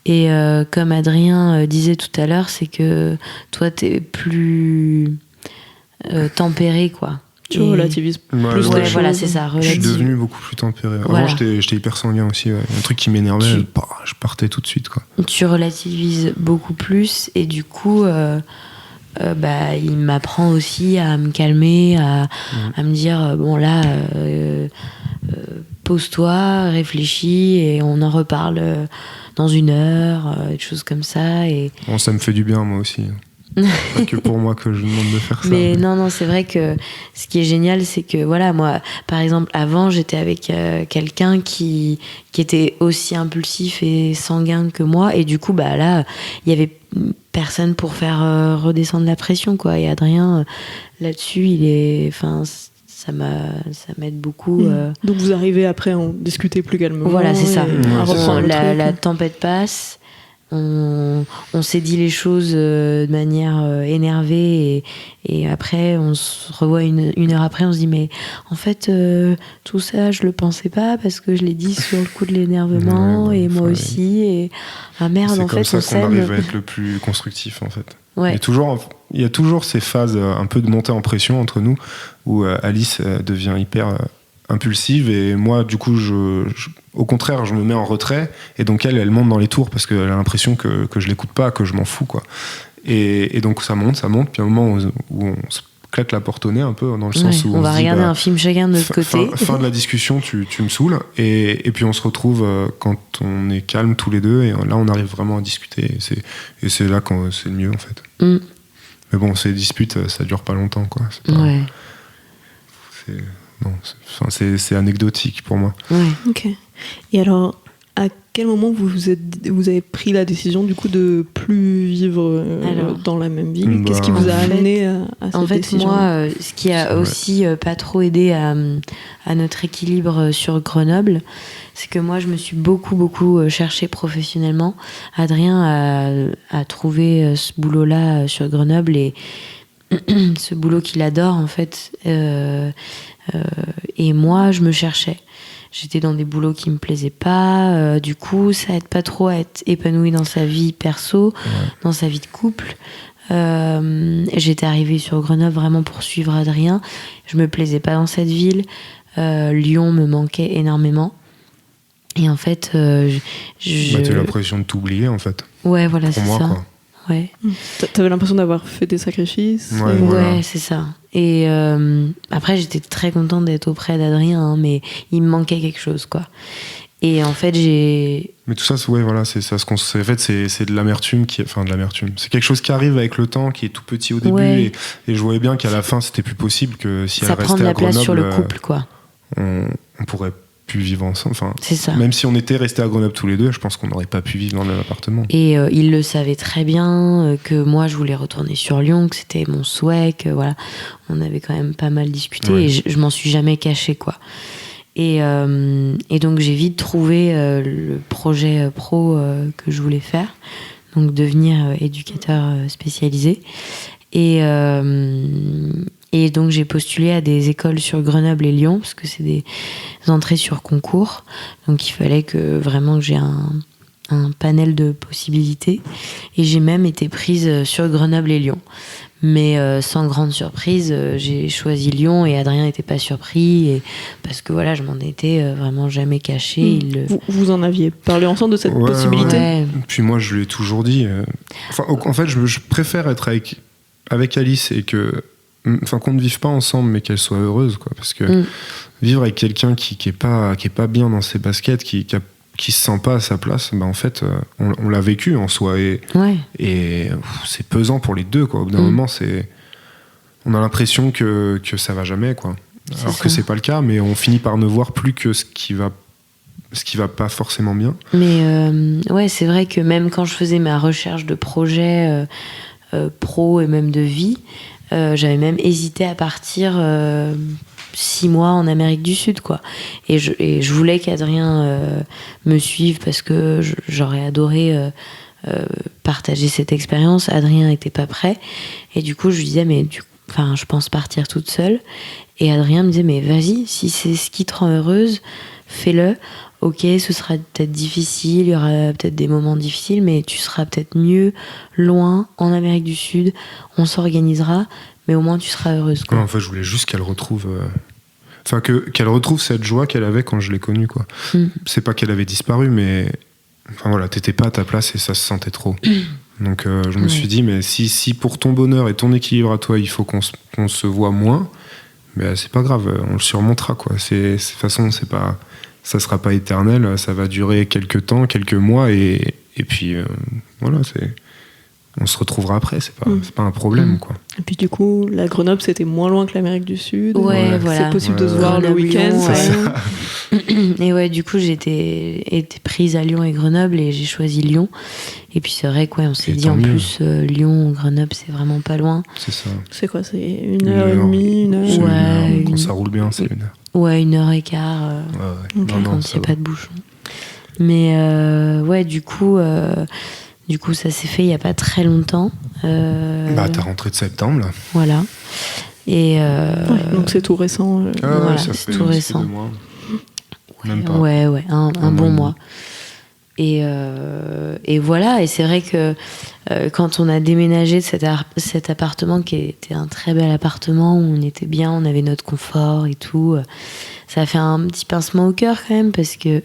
Et comme Adrien disait tout à l'heure, c'est que toi t'es plus tempéré, quoi. Tu relativises plus de choses. Voilà, c'est ça. Je suis devenu beaucoup plus tempéré. Avant, j'étais hyper sanguin aussi. Ouais. Un truc qui m'énervait, je partais tout de suite, quoi. Tu relativises beaucoup plus, et du coup, il m'apprend aussi à me calmer, à me dire bon là, pose-toi, réfléchis, et on en reparle dans 1 heure, des choses comme ça. Et bon, ça me fait du bien, moi aussi. Pas que pour moi que je demande de faire ça. Mais non, c'est vrai que ce qui est génial, c'est que voilà, moi, par exemple, avant, j'étais avec quelqu'un qui était aussi impulsif et sanguin que moi, et du coup, là, il y avait personne pour faire redescendre la pression, quoi. Et Adrien, là-dessus, ça m'aide beaucoup. Donc vous arrivez après à en discuter plus calmement. Voilà, c'est ça. La tempête passe. On s'est dit les choses de manière énervée, et après on se revoit une heure après, on se dit mais en fait tout ça je le pensais pas parce que je l'ai dit sur le coup de l'énervement, et moi aussi, et merde, en fait on s'aime. C'est comme ça qu'on arrive à être le plus constructif, en fait. Ouais. Il y a toujours ces phases un peu de montée en pression entre nous où Alice devient hyper impulsive, et moi du coup au contraire je me mets en retrait, et donc elle monte dans les tours parce qu'elle a l'impression que je l'écoute pas, que je m'en fous, quoi. Et donc ça monte, puis à un moment où on se claque la porte au nez un peu, dans le sens où on va regarder un film chacun de notre côté. Fin de la discussion, tu me saoules, et puis on se retrouve quand on est calme tous les deux, et là on arrive vraiment à discuter, et c'est là quand c'est le mieux, en fait. Mais bon, ces disputes ça dure pas longtemps, quoi. C'est anecdotique pour moi. Ouais. Ok. Et alors, à quel moment vous avez pris la décision du coup de plus vivre dans la même ville? Qu'est-ce qui vous a amené à cette décision? Moi, ce qui a aussi pas trop aidé à notre équilibre sur Grenoble, c'est que moi je me suis beaucoup cherchée professionnellement. Adrien a trouvé ce boulot-là sur Grenoble, et ce boulot qu'il adore, en fait, et moi je me cherchais. J'étais dans des boulots qui me plaisaient pas, du coup ça aide pas trop à être épanoui dans sa vie perso, dans sa vie de couple. J'étais arrivée sur Grenoble vraiment pour suivre Adrien. Je me plaisais pas dans cette ville. Lyon me manquait énormément, et en fait t'as eu l'impression de t'oublier, en fait. Ouais, voilà, pour c'est moi, ça, quoi. Ouais. T'avais l'impression d'avoir fait des sacrifices. Ouais, c'est ça. Et après, j'étais très contente d'être auprès d'Adrien, hein, mais il me manquait quelque chose, quoi. Et en fait, Mais tout ça, c'est ça. En fait, c'est de l'amertume de l'amertume. C'est quelque chose qui arrive avec le temps, qui est tout petit au début, et je voyais bien qu'à la fin, c'était plus possible, que si elle restait à Grenoble, ça prend de la place sur le couple, quoi. On pourrait pu vivre ensemble. Enfin, C'est ça. même si on était restés à Grenoble tous les deux, je pense qu'on n'aurait pas pu vivre dans le même appartement. Et il le savait très bien que moi je voulais retourner sur Lyon, que c'était mon souhait, que voilà, on avait quand même pas mal discuté Ouais. et je m'en suis jamais cachée, quoi. Et donc j'ai vite trouvé le projet pro que je voulais faire, donc devenir éducateur spécialisé. Et donc j'ai postulé à des écoles sur Grenoble et Lyon, parce que c'est des entrées sur concours. Donc il fallait que vraiment que j'ai un panel de possibilités. Et j'ai même été prise sur Grenoble et Lyon. Mais sans grande surprise, j'ai choisi Lyon et Adrien n'était pas surpris. Parce que voilà, je m'en étais vraiment jamais cachée. Vous en aviez parlé ensemble de cette possibilité? Ouais. Puis moi, je lui ai toujours dit. En fait, je préfère être avec Alice et qu'on ne vive pas ensemble, mais qu'elle soit heureuse, quoi. Parce que vivre avec quelqu'un qui est pas bien dans ses baskets, qui se sent pas à sa place, en fait, on l'a vécu en soi. Et c'est pesant pour les deux, quoi. Au bout d'un moment, on a l'impression que ça va jamais, quoi. Alors que c'est pas le cas, mais on finit par ne voir plus que ce qui va pas forcément bien. Mais ouais, c'est vrai que même quand je faisais ma recherche de projets pro et même de vie, j'avais même hésité à partir 6 mois en Amérique du Sud, quoi. Et je voulais qu'Adrien me suive parce que j'aurais adoré partager cette expérience. Adrien n'était pas prêt. Et du coup, je lui disais, je pense partir toute seule. Et Adrien me disait, mais vas-y, si c'est ce qui te rend heureuse, fais-le. Ok, ce sera peut-être difficile, il y aura peut-être des moments difficiles, mais tu seras peut-être mieux loin, en Amérique du Sud, on s'organisera, mais au moins tu seras heureuse, quoi. En fait, je voulais juste qu'elle retrouve... qu'elle retrouve cette joie qu'elle avait quand je l'ai connue, quoi. C'est pas qu'elle avait disparu, mais... Enfin voilà, t'étais pas à ta place et ça se sentait trop. Donc je me suis dit, mais si pour ton bonheur et ton équilibre à toi, il faut qu'on se voit moins, c'est pas grave, on le surmontera, quoi. De toute façon, ça sera pas éternel, ça va durer quelques temps, quelques mois, et puis voilà, on se retrouvera après, c'est pas un problème, quoi. Et puis du coup, la Grenoble, c'était moins loin que l'Amérique du Sud. Ouais, voilà. C'est possible de se voir le week-end. Et ouais, du coup, j'ai été prise à Lyon et Grenoble et j'ai choisi Lyon. Et puis c'est vrai qu'on s'est dit en plus, Lyon, Grenoble, c'est vraiment pas loin. C'est ça. C'est quoi, c'est 1h30, 1 heure? Ouais. Quand ça roule bien, c'est 1 heure. Ouais, 1h15. Okay. Quand il n'y a pas de bouchon. Mais ouais, du coup, ça s'est fait il n'y a pas très longtemps. T'as rentré de septembre, là. Voilà. Et donc c'est tout récent. Voilà, ça c'est fait tout récent. 2 mois. Même pas. Ouais, un bon mois. Et voilà, et c'est vrai que quand on a déménagé de cet appartement, qui était un très bel appartement, où on était bien, on avait notre confort et tout, ça a fait un petit pincement au cœur quand même, parce que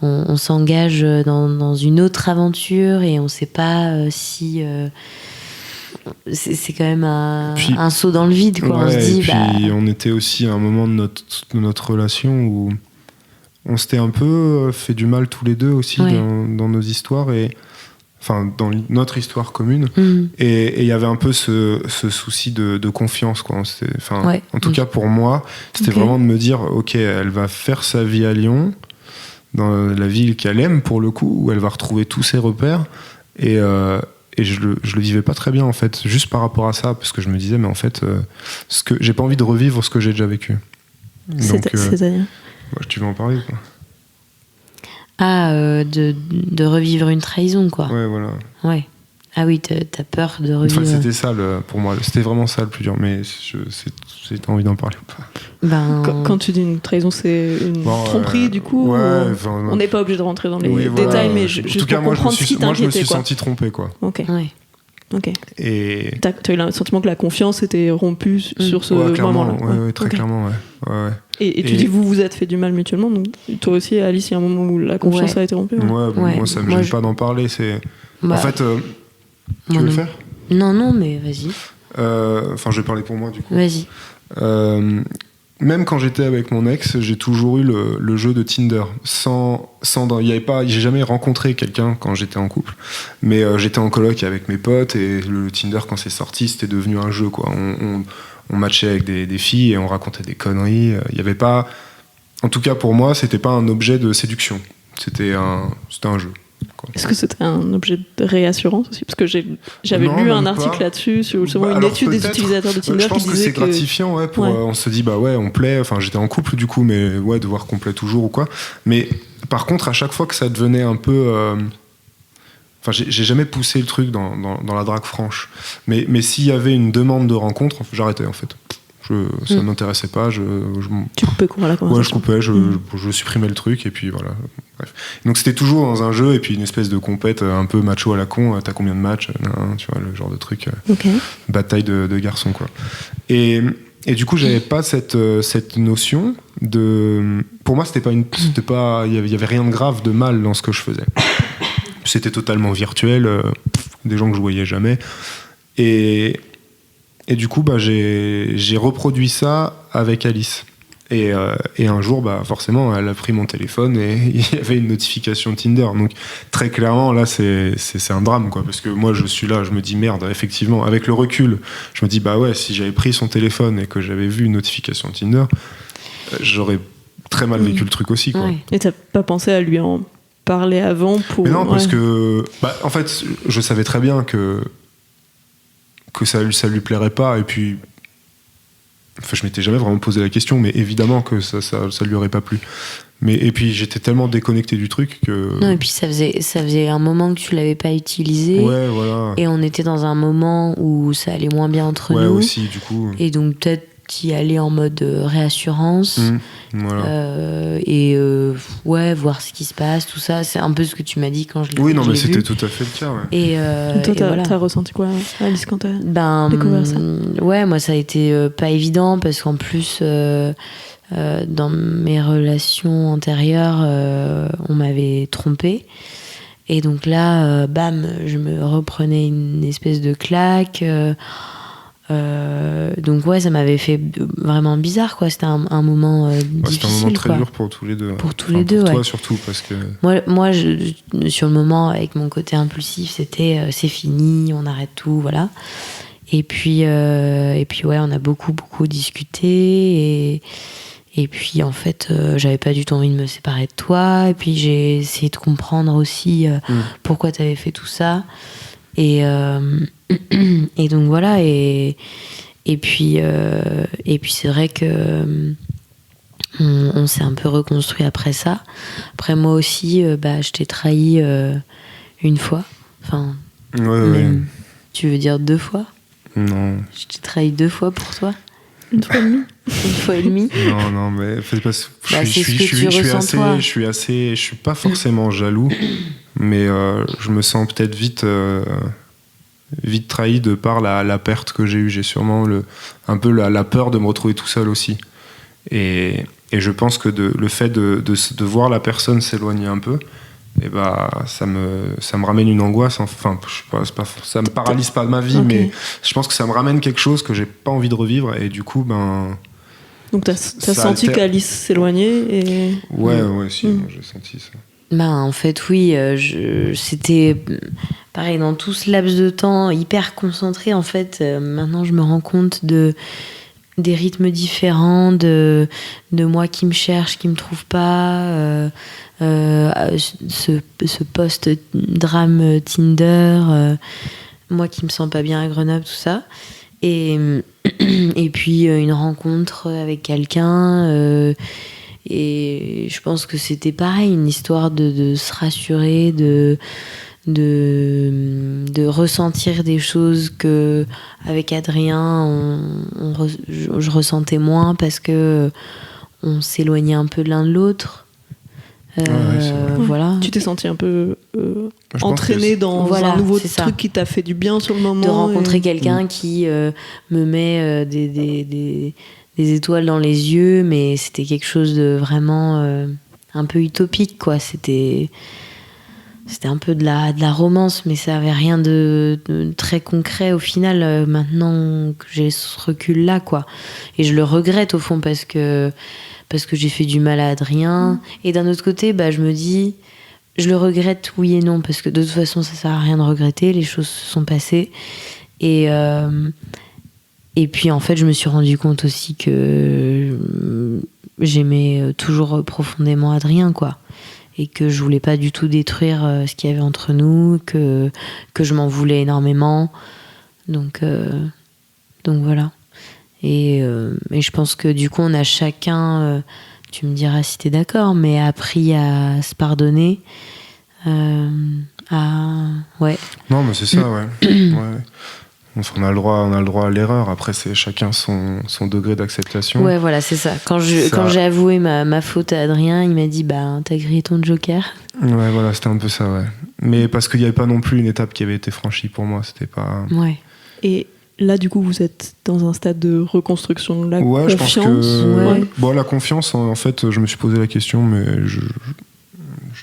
on s'engage dans une autre aventure et on sait pas si... c'est quand même un saut dans le vide, quoi. On se dit, et puis on était aussi à un moment de notre relation où on s'était un peu fait du mal tous les deux aussi dans nos histoires, et enfin dans notre histoire commune. Et il y avait un peu ce souci de confiance, quoi. En tout cas pour moi, c'était vraiment de me dire, ok, elle va faire sa vie à Lyon, dans la ville qu'elle aime pour le coup, où elle va retrouver tous ses repères, et je le vivais pas très bien, en fait, juste par rapport à ça, parce que je me disais, mais en fait, j'ai pas envie de revivre ce que j'ai déjà vécu. C'est-à-dire tu veux en parler, quoi? De revivre une trahison, quoi. Ouais, voilà. Ouais. Ah oui, t'as peur de revivre. Enfin, c'était ça, pour moi. C'était vraiment ça le plus dur, mais j'ai envie d'en parler ou pas. Quand tu dis une trahison, c'est une tromperie, du coup? On n'est pas obligé de rentrer dans les détails, mais juste pour comprendre ce qui t'inquiétait, quoi. Moi, je me suis senti trompé, quoi. Ok. Ouais. Ok. Et... T'as eu le sentiment que la confiance était rompue sur ce moment-là? Ouais, très clairement, ouais. Et tu dis, vous vous êtes fait du mal mutuellement, donc toi aussi, Alice, il y a un moment où la confiance a été rompue? Moi, ça me gêne pas d'en parler. En fait, tu veux le faire? Non, mais vas-y. Je vais parler pour moi, du coup. Vas-y. Même quand j'étais avec mon ex, j'ai toujours eu le jeu de Tinder. J'ai jamais rencontré quelqu'un quand j'étais en couple, mais j'étais en coloc avec mes potes, et le Tinder, quand c'est sorti, c'était devenu un jeu, quoi. On matchait avec des filles et on racontait des conneries. Il y avait pas En tout cas, pour moi, c'était pas un objet de séduction. C'était un jeu. Quoi. Est-ce que c'était un objet de réassurance aussi? Parce que j'avais lu un article là-dessus sur justement une étude des utilisateurs de Tinder je pense qui que disait c'est gratifiant, ouais, on se dit, bah ouais, on plaît. Enfin, j'étais en couple du coup, mais ouais, de voir qu'on plaît toujours ou quoi. Mais par contre, à chaque fois que ça devenait un peu. Enfin, j'ai jamais poussé le truc dans la drague franche. Mais s'il y avait une demande de rencontre, j'arrêtais en fait. Ça m'intéressait pas. Tu coupais quoi la conversation? Ouais, je coupais, je supprimais le truc et puis voilà. Bref. Donc c'était toujours dans un jeu et puis une espèce de compète un peu macho à la con. T'as combien de matchs? Tu vois, le genre de truc. Okay. Bataille de garçons, quoi. Et du coup, j'avais pas cette notion de. Pour moi, il y avait rien de grave, de mal dans ce que je faisais. C'était totalement virtuel, des gens que je voyais jamais. Et du coup, bah, j'ai reproduit ça avec Alice. Et un jour, bah, forcément, elle a pris mon téléphone et il y avait une notification Tinder. Donc, très clairement, là, c'est un drame, quoi. Parce que moi, je suis là, je me dis, merde, effectivement, avec le recul, je me dis, bah ouais, si j'avais pris son téléphone et que j'avais vu une notification Tinder, j'aurais très mal vécu le truc aussi, quoi. Ouais. Et t'as pas pensé à lui en parler avant pour... Mais non, parce que... Bah, en fait, je savais très bien que ça lui plairait pas, et puis... Enfin, je m'étais jamais vraiment posé la question, mais évidemment que ça lui aurait pas plu. Et puis j'étais tellement déconnecté du truc que... Non, et puis ça faisait un moment que tu l'avais pas utilisé. Ouais, voilà. Et on était dans un moment où ça allait moins bien entre nous. Ouais, aussi, du coup. Et donc peut-être y aller en mode réassurance. Voilà. Ouais, voir ce qui se passe, tout ça. C'est un peu ce que tu m'as dit quand je l'ai vu. Oui, non, mais c'était tout à fait le cas, ouais. Et toi, voilà. t'as ressenti quoi, Alice, quand t'as découvert ça? Ouais, moi, ça a été pas évident parce qu'en plus, dans mes relations antérieures, on m'avait trompée. Et donc là, bam, je me reprenais une espèce de claque. Donc ouais, ça m'avait fait vraiment bizarre, quoi. C'était un moment difficile. C'était un moment très dur pour tous les deux. Pour tous les deux, pour toi ouais. surtout, parce que... Moi sur le moment, avec mon côté impulsif, c'était c'est fini, on arrête tout, voilà. Et puis ouais, on a beaucoup discuté et puis en fait, j'avais pas du tout envie de me séparer de toi. Et puis j'ai essayé de comprendre aussi pourquoi t'avais fait tout ça. Et donc voilà, et puis c'est vrai que on s'est un peu reconstruit après ça. Après moi aussi, je t'ai trahi une fois. Enfin, ouais. Tu veux dire 2 fois? Non. Je t'ai trahi 2 fois pour toi? 1 fois et demie. 1 fois et demie? Non, mais c'est ce que tu ressens, toi. Je suis pas forcément jaloux, mais je me sens peut-être vite trahi de par la perte que j'ai eue. J'ai sûrement un peu la peur de me retrouver tout seul aussi. Et je pense que le fait de voir la personne s'éloigner un peu, et ça me ramène une angoisse. Enfin, je sais pas, ça me paralyse pas de ma vie, okay. Mais je pense que ça me ramène quelque chose que j'ai pas envie de revivre. Et du coup, donc t'as senti qu'Alice s'éloignait et... Ouais, si, j'ai senti ça. En fait, oui, c'était pareil dans tout ce laps de temps, hyper concentré. En fait, maintenant, je me rends compte des rythmes différents, de moi qui me cherche, qui me trouve pas, ce post-drame Tinder, moi qui me sens pas bien à Grenoble, tout ça. Et puis, une rencontre avec quelqu'un... Et je pense que c'était pareil, une histoire de se rassurer, de ressentir des choses que avec Adrien je ressentais moins parce que on s'éloignait un peu l'un de l'autre. Voilà. Tu t'es senti un peu entraîné dans un nouveau truc qui t'a fait du bien sur le moment. De rencontrer quelqu'un qui me met des étoiles dans les yeux, mais c'était quelque chose de vraiment un peu utopique, quoi. C'était un peu de la romance, mais ça avait rien de très concret au final, maintenant que j'ai ce recul là, quoi. Et je le regrette au fond parce que j'ai fait du mal à Adrien. Et d'un autre côté, je me dis, je le regrette oui et non, parce que de toute façon ça sert à rien de regretter, les choses se sont passées. Et puis en fait je me suis rendu compte aussi que j'aimais toujours profondément Adrien, quoi. Et que je voulais pas du tout détruire ce qu'il y avait entre nous, que je m'en voulais énormément. Donc voilà. Et je pense que du coup, on a chacun, tu me diras si t'es d'accord, mais appris à se pardonner. Ouais. Non, mais c'est ça, ouais. Ouais. Enfin, on a le droit à l'erreur. Après, c'est chacun son degré d'acceptation. Ouais, voilà, c'est ça. Quand j'ai avoué ma faute à Adrien, il m'a dit t'as grillé ton joker. Ouais, voilà, c'était un peu ça, ouais. Mais parce qu'il n'y avait pas non plus une étape qui avait été franchie pour moi. C'était pas. Ouais. Et là, du coup, vous êtes dans un stade de reconstruction de la confiance. Je pense que. Ouais. Bon, la confiance, en fait, je me suis posé la question, mais je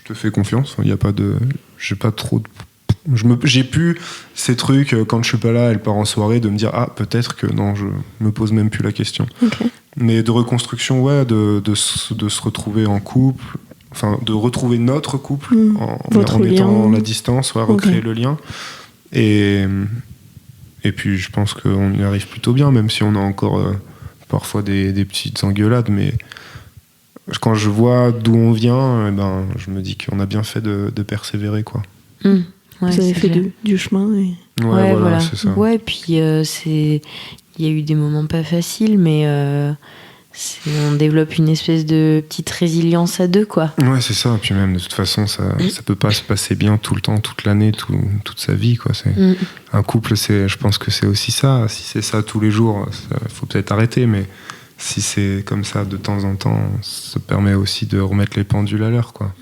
te fais confiance. Il n'y a pas de. J'ai pas trop de. J'ai pu ces trucs quand je suis pas là, elle part en soirée, de me dire peut-être que non, je me pose même plus la question. Okay. Mais de reconstruction, ouais, de se retrouver en couple, enfin de retrouver notre couple en étant la distance, ouais, recréer le lien. Et puis je pense qu'on y arrive plutôt bien, même si on a encore parfois des petites engueulades, mais quand je vois d'où on vient, je me dis qu'on a bien fait de persévérer, quoi. Ouais, vous avez fait du chemin. Et... Ouais, voilà, c'est ça. Ouais, puis il y a eu des moments pas faciles, mais on développe une espèce de petite résilience à deux, quoi. Ouais, c'est ça. Puis même, de toute façon, ça peut pas se passer bien tout le temps, toute l'année, toute sa vie, quoi. Un couple, je pense que c'est aussi ça. Si c'est ça tous les jours, il faut peut-être arrêter, mais si c'est comme ça de temps en temps, ça permet aussi de remettre les pendules à l'heure, quoi.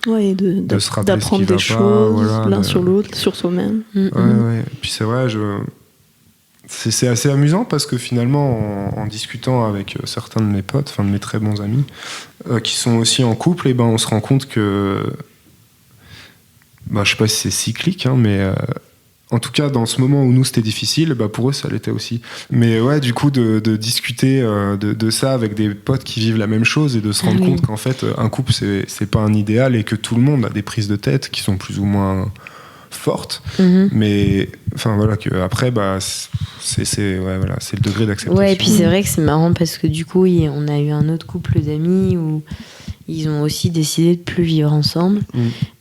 Ouais, et d'apprendre des choses l'un sur l'autre, sur soi-même. Ouais. Et puis c'est vrai, c'est assez amusant parce que finalement, en discutant avec certains de mes potes, enfin de mes très bons amis, qui sont aussi en couple, et on se rend compte que, je sais pas si c'est cyclique, mais en tout cas, dans ce moment où nous c'était difficile, pour eux ça l'était aussi. Mais ouais, du coup, de discuter de ça avec des potes qui vivent la même chose et de se rendre compte qu'en fait, un couple c'est pas un idéal et que tout le monde a des prises de tête qui sont plus ou moins fortes. Mais enfin voilà, que après, c'est le degré d'acceptation. Ouais, et puis c'est vrai que c'est marrant parce que du coup, on a eu un autre couple d'amis où ils ont aussi décidé de plus vivre ensemble.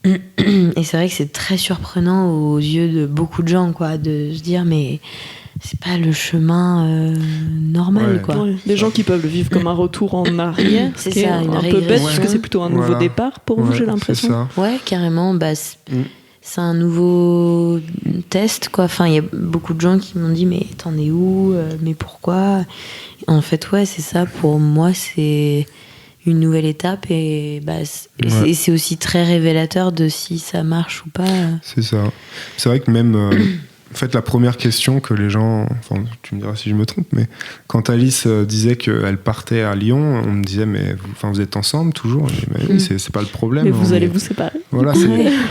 Et c'est vrai que c'est très surprenant aux yeux de beaucoup de gens, quoi, de se dire mais c'est pas le chemin normal, quoi. Ouais, des gens qui peuvent le vivre comme un retour en arrière, c'est ce qui ça, est une un peu bête parce que c'est plutôt un nouveau départ pour vous, j'ai l'impression. Ouais, carrément. C'est un nouveau test, quoi. Enfin, il y a beaucoup de gens qui m'ont dit mais t'en es où, mais pourquoi? En fait, ouais, c'est ça. Pour moi, c'est une nouvelle étape et c'est aussi très révélateur de si ça marche ou pas. C'est ça. C'est vrai que même en fait la première question que les gens, enfin tu me diras si je me trompe, mais quand Alice disait qu'elle partait à Lyon, on me disait mais vous êtes ensemble toujours? Oui, c'est pas le problème. Mais vous allez vous séparer. Voilà,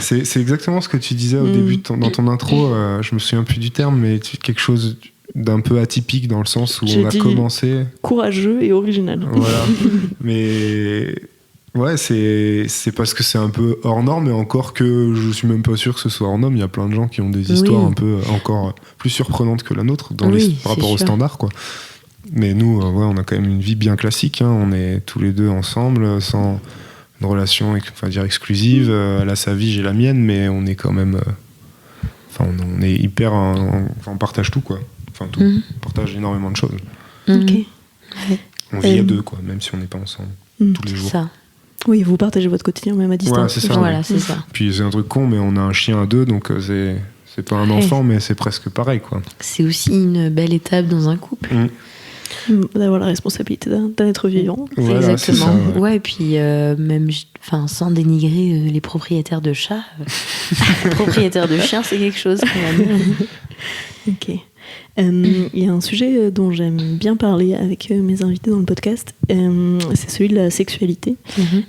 c'est exactement ce que tu disais au début dans ton intro. Je me souviens plus du terme, mais quelque chose d'un peu atypique dans le sens où on a commencé courageux et original. Voilà. Mais ouais, c'est parce que c'est un peu hors norme, et encore que je suis même pas sûr que ce soit hors norme. Il y a plein de gens qui ont des histoires un peu encore plus surprenantes que la nôtre par rapport aux standards, quoi. Mais nous, on a quand même une vie bien classique, hein. On est tous les deux ensemble, sans une relation, exclusive. Elle a sa vie, j'ai la mienne, mais on est quand même, on est hyper, on partage tout, quoi. Enfin, tout. On partage énormément de choses. Ok. On vit à deux, quoi, même si on n'est pas ensemble tous les jours. Ça. Oui, vous partagez votre quotidien même à distance. Ouais, c'est ça. Voilà, c'est ça. Puis c'est un truc con, mais on a un chien à deux, donc c'est pas un enfant, mais c'est presque pareil, quoi. C'est aussi une belle étape dans un couple. D'avoir la responsabilité d'un être vivant. Voilà, exactement. Ça, ouais, puis même, sans dénigrer les propriétaires de chats, propriétaires de chiens, c'est quelque chose quand même. Ok. Il y a un sujet dont j'aime bien parler avec mes invités dans le podcast, c'est celui de la sexualité.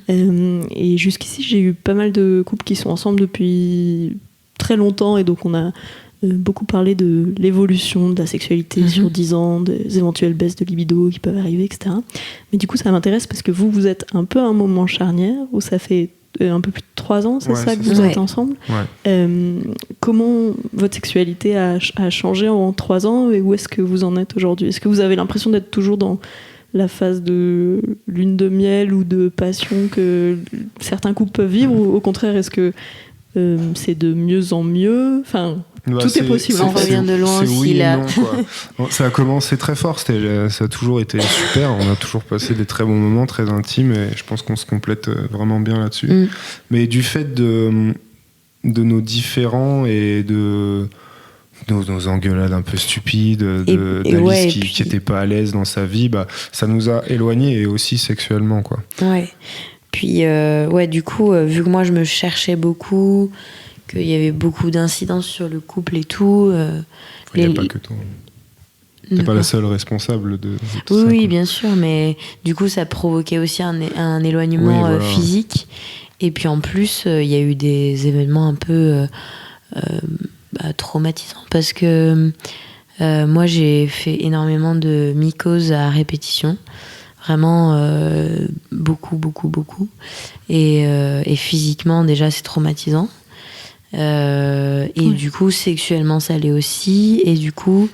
Et jusqu'ici, j'ai eu pas mal de couples qui sont ensemble depuis très longtemps, et donc on a beaucoup parlé de l'évolution de la sexualité sur 10 ans, des éventuelles baisses de libido qui peuvent arriver, etc. Mais du coup, ça m'intéresse parce que vous êtes un peu à un moment charnière où ça fait un peu plus de 3 ans, c'est ça que vous êtes ensemble. Comment votre sexualité a changé en 3 ans, et où est-ce que vous en êtes aujourd'hui? Est-ce que vous avez l'impression d'être toujours dans la phase de lune de miel ou de passion que certains couples peuvent vivre, ou au contraire, est-ce que c'est de mieux en mieux? Enfin, tout est possible. On revient de loin aussi, oui là. et non, quoi. Bon, ça a commencé très fort, ça a toujours été super. On a toujours passé des très bons moments, très intimes, et je pense qu'on se complète vraiment bien là-dessus. Mais du fait de nos différends et de nos engueulades un peu stupides, d'Alice qui était pas à l'aise dans sa vie, bah, ça nous a éloignés, et aussi sexuellement, quoi. Ouais. Puis, du coup, vu que moi je me cherchais beaucoup, qu'il y avait beaucoup d'incidences sur le couple et tout. Il n'y a pas que toi. T'es pas la seule responsable de tout ça. Oui, bien sûr, mais du coup, ça provoquait aussi un éloignement physique. Et puis en plus, il y a eu des événements un peu traumatisants, parce que moi, j'ai fait énormément de mycoses à répétition. Vraiment beaucoup. Et physiquement, déjà, c'est traumatisant. Du coup, sexuellement, ça l'est aussi. Et du coup...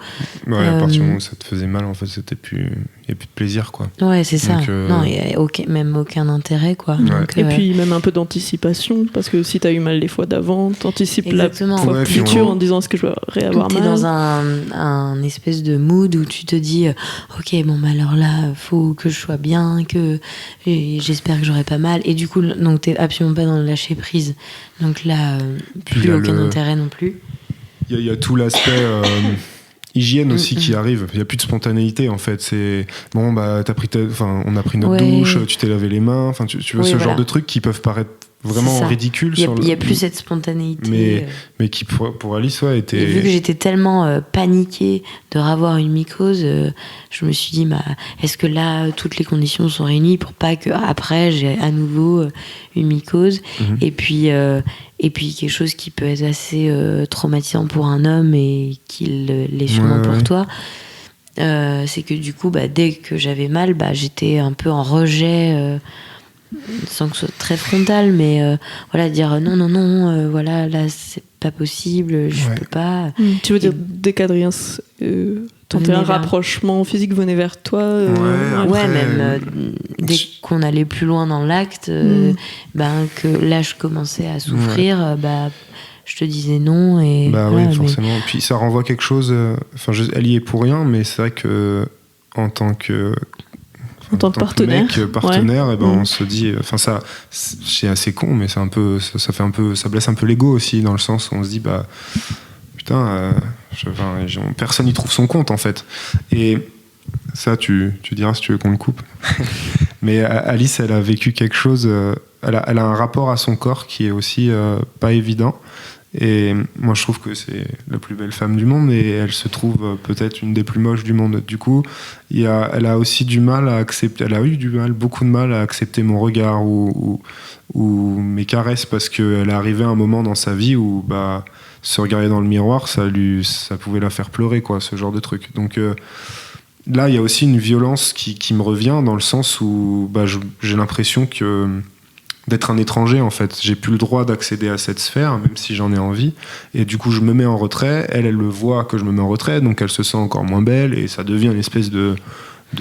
Ouais, à partir du moment où ça te faisait mal, en fait, il n'y a plus de plaisir, quoi. Ouais, c'est ça. Non, il n'y a même aucun intérêt, quoi. Ouais. Donc, et puis, même un peu d'anticipation, parce que si tu as eu mal les fois d'avant, t'anticipes la fois future en disant est-ce que je vais réavoir mal. T'es dans un espèce de mood où tu te dis ok, bon, bah alors là, faut que je sois bien, et j'espère que j'aurai pas mal. Et du coup, donc t'es absolument pas dans le lâcher prise. Donc là, plus aucun intérêt non plus. Il y a tout l'aspect hygiène aussi qui arrive. Il n'y a plus de spontanéité, en fait. C'est bon, bah on a pris notre douche, tu t'es lavé les mains. Enfin, tu vois, genre de trucs qui peuvent paraître vraiment ridicules. Il n'y a plus cette spontanéité. Mais qui, pour Alice, était... Et vu que j'étais tellement paniquée de revoir une mycose, je me suis dit, est-ce que là, toutes les conditions sont réunies pour pas qu'après, j'ai à nouveau une mycose. Et puis quelque chose qui peut être assez traumatisant pour un homme et qui l'est sûrement pour toi, c'est que du coup, dès que j'avais mal, j'étais un peu en rejet... sans que ce soit très frontal, mais dire non, voilà, là c'est pas possible, je peux pas. Tu veux dire dès qu'Adrien tentait un rapprochement physique, venait vers toi même dès qu'on allait plus loin dans l'acte, que là je commençais à souffrir, je te disais non. Et oui, forcément. Puis ça renvoie quelque chose, elle y est pour rien, mais c'est vrai que en tant que partenaire, on se dit, ça c'est assez con, mais c'est un peu, ça blesse un peu l'ego aussi, dans le sens où on se dit putain, personne n'y trouve son compte, en fait. Et ça, tu diras si tu veux qu'on le coupe. Mais Alice, elle a vécu quelque chose, elle a un rapport à son corps qui est aussi pas évident. Et moi, je trouve que c'est la plus belle femme du monde, et elle se trouve peut-être une des plus moches du monde. Du coup, elle a aussi du mal à accepter. Elle a eu beaucoup de mal à accepter mon regard ou mes caresses, parce qu'elle est arrivée à un moment dans sa vie où se regarder dans le miroir, ça pouvait la faire pleurer, quoi, ce genre de truc. Donc là, il y a aussi une violence qui me revient, dans le sens où j'ai l'impression d'être un étranger, en fait. J'ai plus le droit d'accéder à cette sphère, même si j'en ai envie. Et du coup, je me mets en retrait. Elle le voit que je me mets en retrait, donc elle se sent encore moins belle, et ça devient une espèce de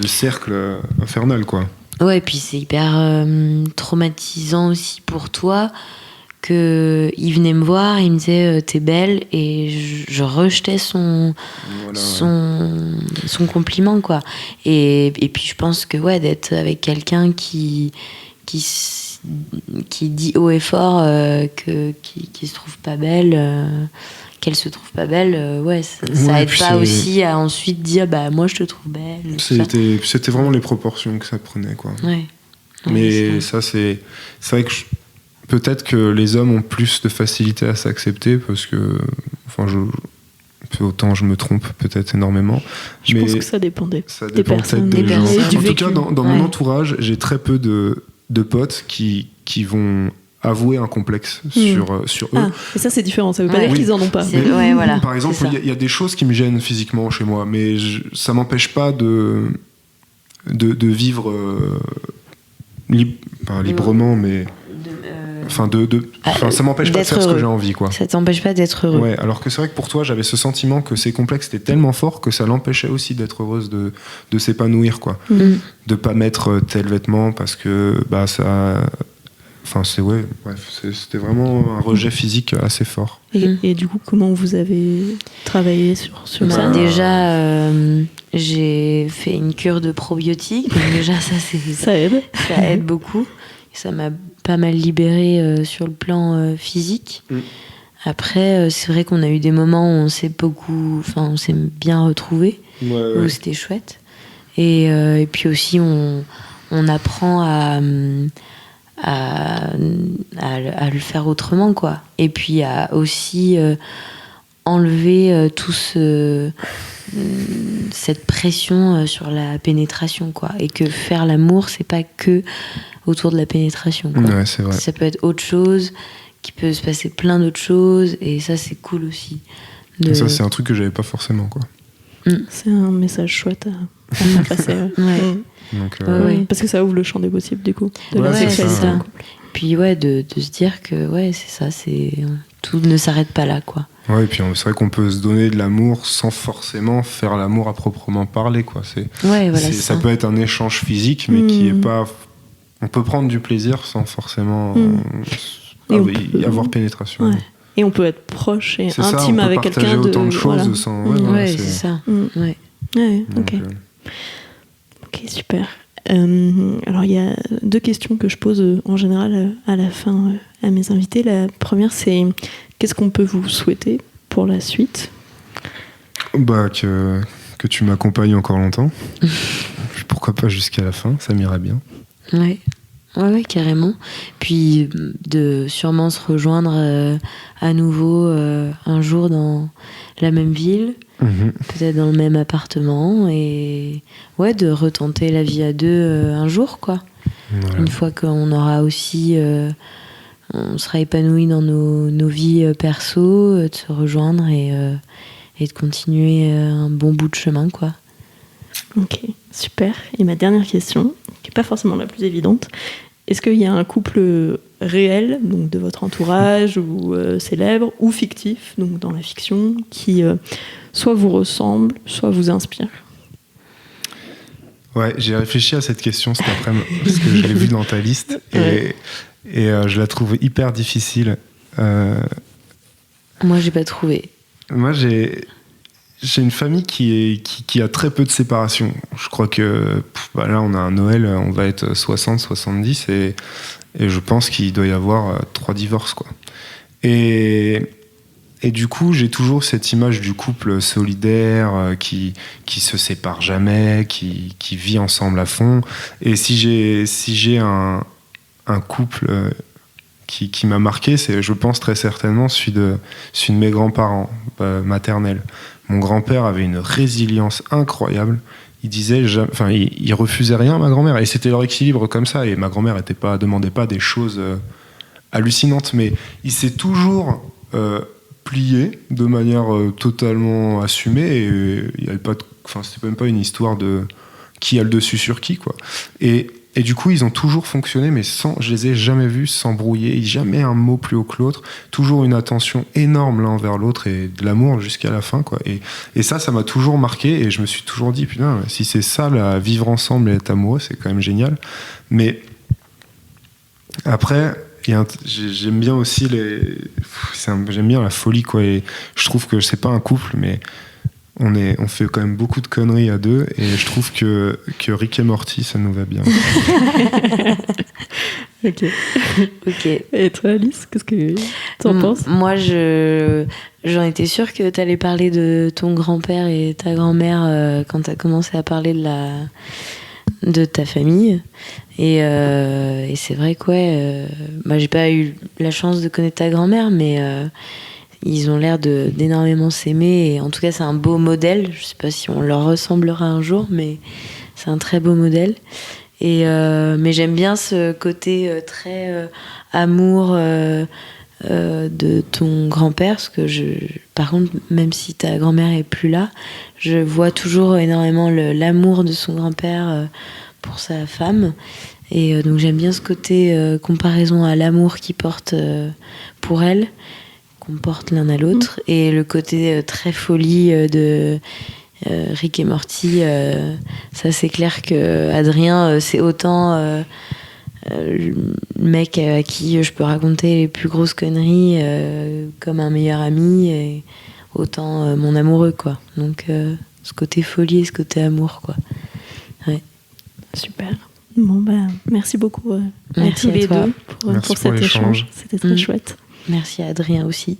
cercle infernal, quoi. Ouais, et puis c'est hyper traumatisant aussi pour toi, qu'il venait me voir, il me disait t'es belle, et je rejetais son compliment, quoi. Et puis je pense que d'être avec quelqu'un qui dit haut et fort qu'il se trouve pas belle, qu'elle se trouve pas belle, ça aide pas aussi à ensuite dire moi je te trouve belle. C'était vraiment les proportions que ça prenait, quoi. Mais ça c'est vrai que peut-être que les hommes ont plus de facilité à s'accepter, parce que autant je me trompe peut-être énormément. Je pense que ça dépend des personnes, des gens. Du en tout cas, dans mon entourage, j'ai très peu de potes qui vont avouer un complexe sur eux. Et ça, c'est différent, ça veut pas dire qu'ils en ont pas. Par exemple, il y a des choses qui me gênent physiquement chez moi, mais ça m'empêche pas de vivre librement, mais Enfin, ça m'empêche pas de faire ce que j'ai envie, quoi. Ça t'empêche pas d'être heureux. Ouais, alors que c'est vrai que pour toi, j'avais ce sentiment que ces complexes étaient tellement forts que ça l'empêchait aussi d'être heureuse, de s'épanouir, quoi. De pas mettre tel vêtement parce que ça. Enfin, c'était vraiment un rejet physique assez fort. Et du coup, comment vous avez travaillé sur ça? Déjà, j'ai fait une cure de probiotiques. Donc déjà, ça aide. Ça aide beaucoup. Et ça m'a pas mal libérée sur le plan physique. Après, c'est vrai qu'on a eu des moments où on s'est bien retrouvés, où c'était chouette. Et puis aussi, on apprend à le faire autrement, quoi. Et puis à aussi enlever cette pression sur la pénétration, quoi. Et que faire l'amour, c'est pas que autour de la pénétration, quoi. Ouais, c'est vrai. Ça peut être autre chose, qui peut se passer plein d'autres choses, et ça, c'est cool aussi. Ça, c'est un truc que j'avais pas forcément, quoi. C'est un message chouette à faire passer. Donc, parce que ça ouvre le champ des possibles, du coup. C'est ça. Puis de se dire que c'est ça, tout ne s'arrête pas là, quoi. Ouais, et puis c'est vrai qu'on peut se donner de l'amour sans forcément faire l'amour à proprement parler, quoi. Ça peut être un échange physique, mais qui est pas. On peut prendre du plaisir sans forcément y avoir pénétration. Ouais. Et on peut être proche et intime avec quelqu'un. On peut partager autant de choses sans. C'est ça. Ok, super. Alors, il y a 2 questions que je pose en général à la fin à mes invités. La première, c'est qu'est-ce qu'on peut vous souhaiter pour la suite ? Que tu m'accompagnes encore longtemps. Pourquoi pas jusqu'à la fin, ça m'irait bien. Ouais, carrément. Puis de sûrement se rejoindre à nouveau un jour dans la même ville, peut-être dans le même appartement, et de retenter la vie à 2 un jour, quoi. Voilà. Une fois qu'on aura aussi on sera épanoui dans nos vies perso, de se rejoindre et de continuer un bon bout de chemin, quoi. Ok, super. Et ma dernière question, qui n'est pas forcément la plus évidente, est-ce qu'il y a un couple réel, donc de votre entourage, ou célèbre, ou fictif, donc dans la fiction, qui soit vous ressemble, soit vous inspire ? Ouais, j'ai réfléchi à cette question cet après-midi, parce que je l'ai vue dans ta liste, et je la trouve hyper difficile. Moi, j'ai pas trouvé. Moi, j'ai une famille qui a très peu de séparation. Je crois que là, on a un Noël, on va être 60, 70, et je pense qu'il doit y avoir 3 divorces, quoi. Et du coup, j'ai toujours cette image du couple solidaire qui se sépare jamais, qui vit ensemble à fond. Et si j'ai un couple qui m'a marqué, c'est, je pense très certainement, celui de mes grands-parents maternels. Mon grand-père avait une résilience incroyable. Il disait, il refusait rien à ma grand-mère, et c'était leur équilibre comme ça. Et ma grand-mère demandait pas des choses hallucinantes, mais il s'est toujours plié de manière totalement assumée. Et il y avait pas, c'était même pas une histoire de qui a le dessus sur qui, quoi. Et du coup, ils ont toujours fonctionné, mais je les ai jamais vus s'embrouiller, jamais un mot plus haut que l'autre, toujours une attention énorme l'un envers l'autre et de l'amour jusqu'à la fin, quoi. Et ça m'a toujours marqué, et je me suis toujours dit, putain, si c'est ça, là, vivre ensemble et être amoureux, c'est quand même génial. Mais après, j'aime bien aussi j'aime bien la folie, quoi. Et je trouve que c'est pas un couple, mais on fait quand même beaucoup de conneries à 2, et je trouve que Rick et Morty, ça nous va bien. Ok. Et toi, Alice, qu'est-ce que t'en penses ? Moi, j'en étais sûre que t'allais parler de ton grand-père et ta grand-mère quand t'as commencé à parler de ta famille. Et c'est vrai que j'ai pas eu la chance de connaître ta grand-mère, mais ils ont l'air d'énormément s'aimer, et en tout cas c'est un beau modèle. Je sais pas si on leur ressemblera un jour, mais c'est un très beau modèle. Mais j'aime bien ce côté très amour de ton grand-père, parce que par contre, même si ta grand-mère est plus là, je vois toujours énormément l'amour de son grand-père pour sa femme. Et donc j'aime bien ce côté comparaison à l'amour qu'ils portent pour elle, qu'on porte l'un à l'autre, et le côté très folie de Rick et Morty. Ça, c'est clair que Adrien, c'est autant le mec à qui je peux raconter les plus grosses conneries comme un meilleur ami, et autant mon amoureux, quoi. Donc ce côté folie et ce côté amour, quoi. Ouais. Super. Bon, merci beaucoup à Merci tous les à toi. deux pour cet échange. C'était très chouette. Merci à Adrien aussi.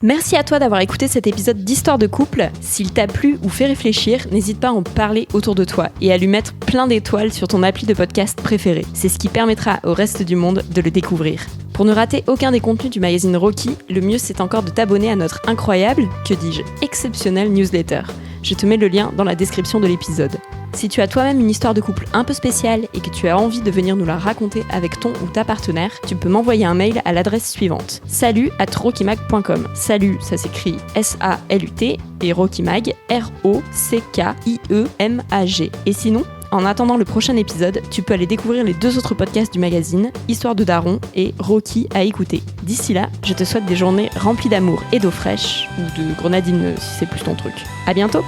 Merci à toi d'avoir écouté cet épisode d'Histoire de couple. S'il t'a plu ou fait réfléchir, n'hésite pas à en parler autour de toi et à lui mettre plein d'étoiles sur ton appli de podcast préféré. C'est ce qui permettra au reste du monde de le découvrir. Pour ne rater aucun des contenus du magazine Rocky, le mieux c'est encore de t'abonner à notre incroyable, que dis-je, exceptionnelle newsletter. Je te mets le lien dans la description de l'épisode. Si tu as toi-même une histoire de couple un peu spéciale et que tu as envie de venir nous la raconter avec ton ou ta partenaire, tu peux m'envoyer un mail à l'adresse suivante: salut@rockymag.com. Salut, ça s'écrit S-A-L-U-T, et Rockymag, R-O-C-K-I-E-M-A-G. Et sinon, en attendant le prochain épisode, tu peux aller découvrir les 2 autres podcasts du magazine, Histoire de Daron et Rocky à écouter. D'ici là, je te souhaite des journées remplies d'amour et d'eau fraîche, ou de grenadine si c'est plus ton truc. À bientôt!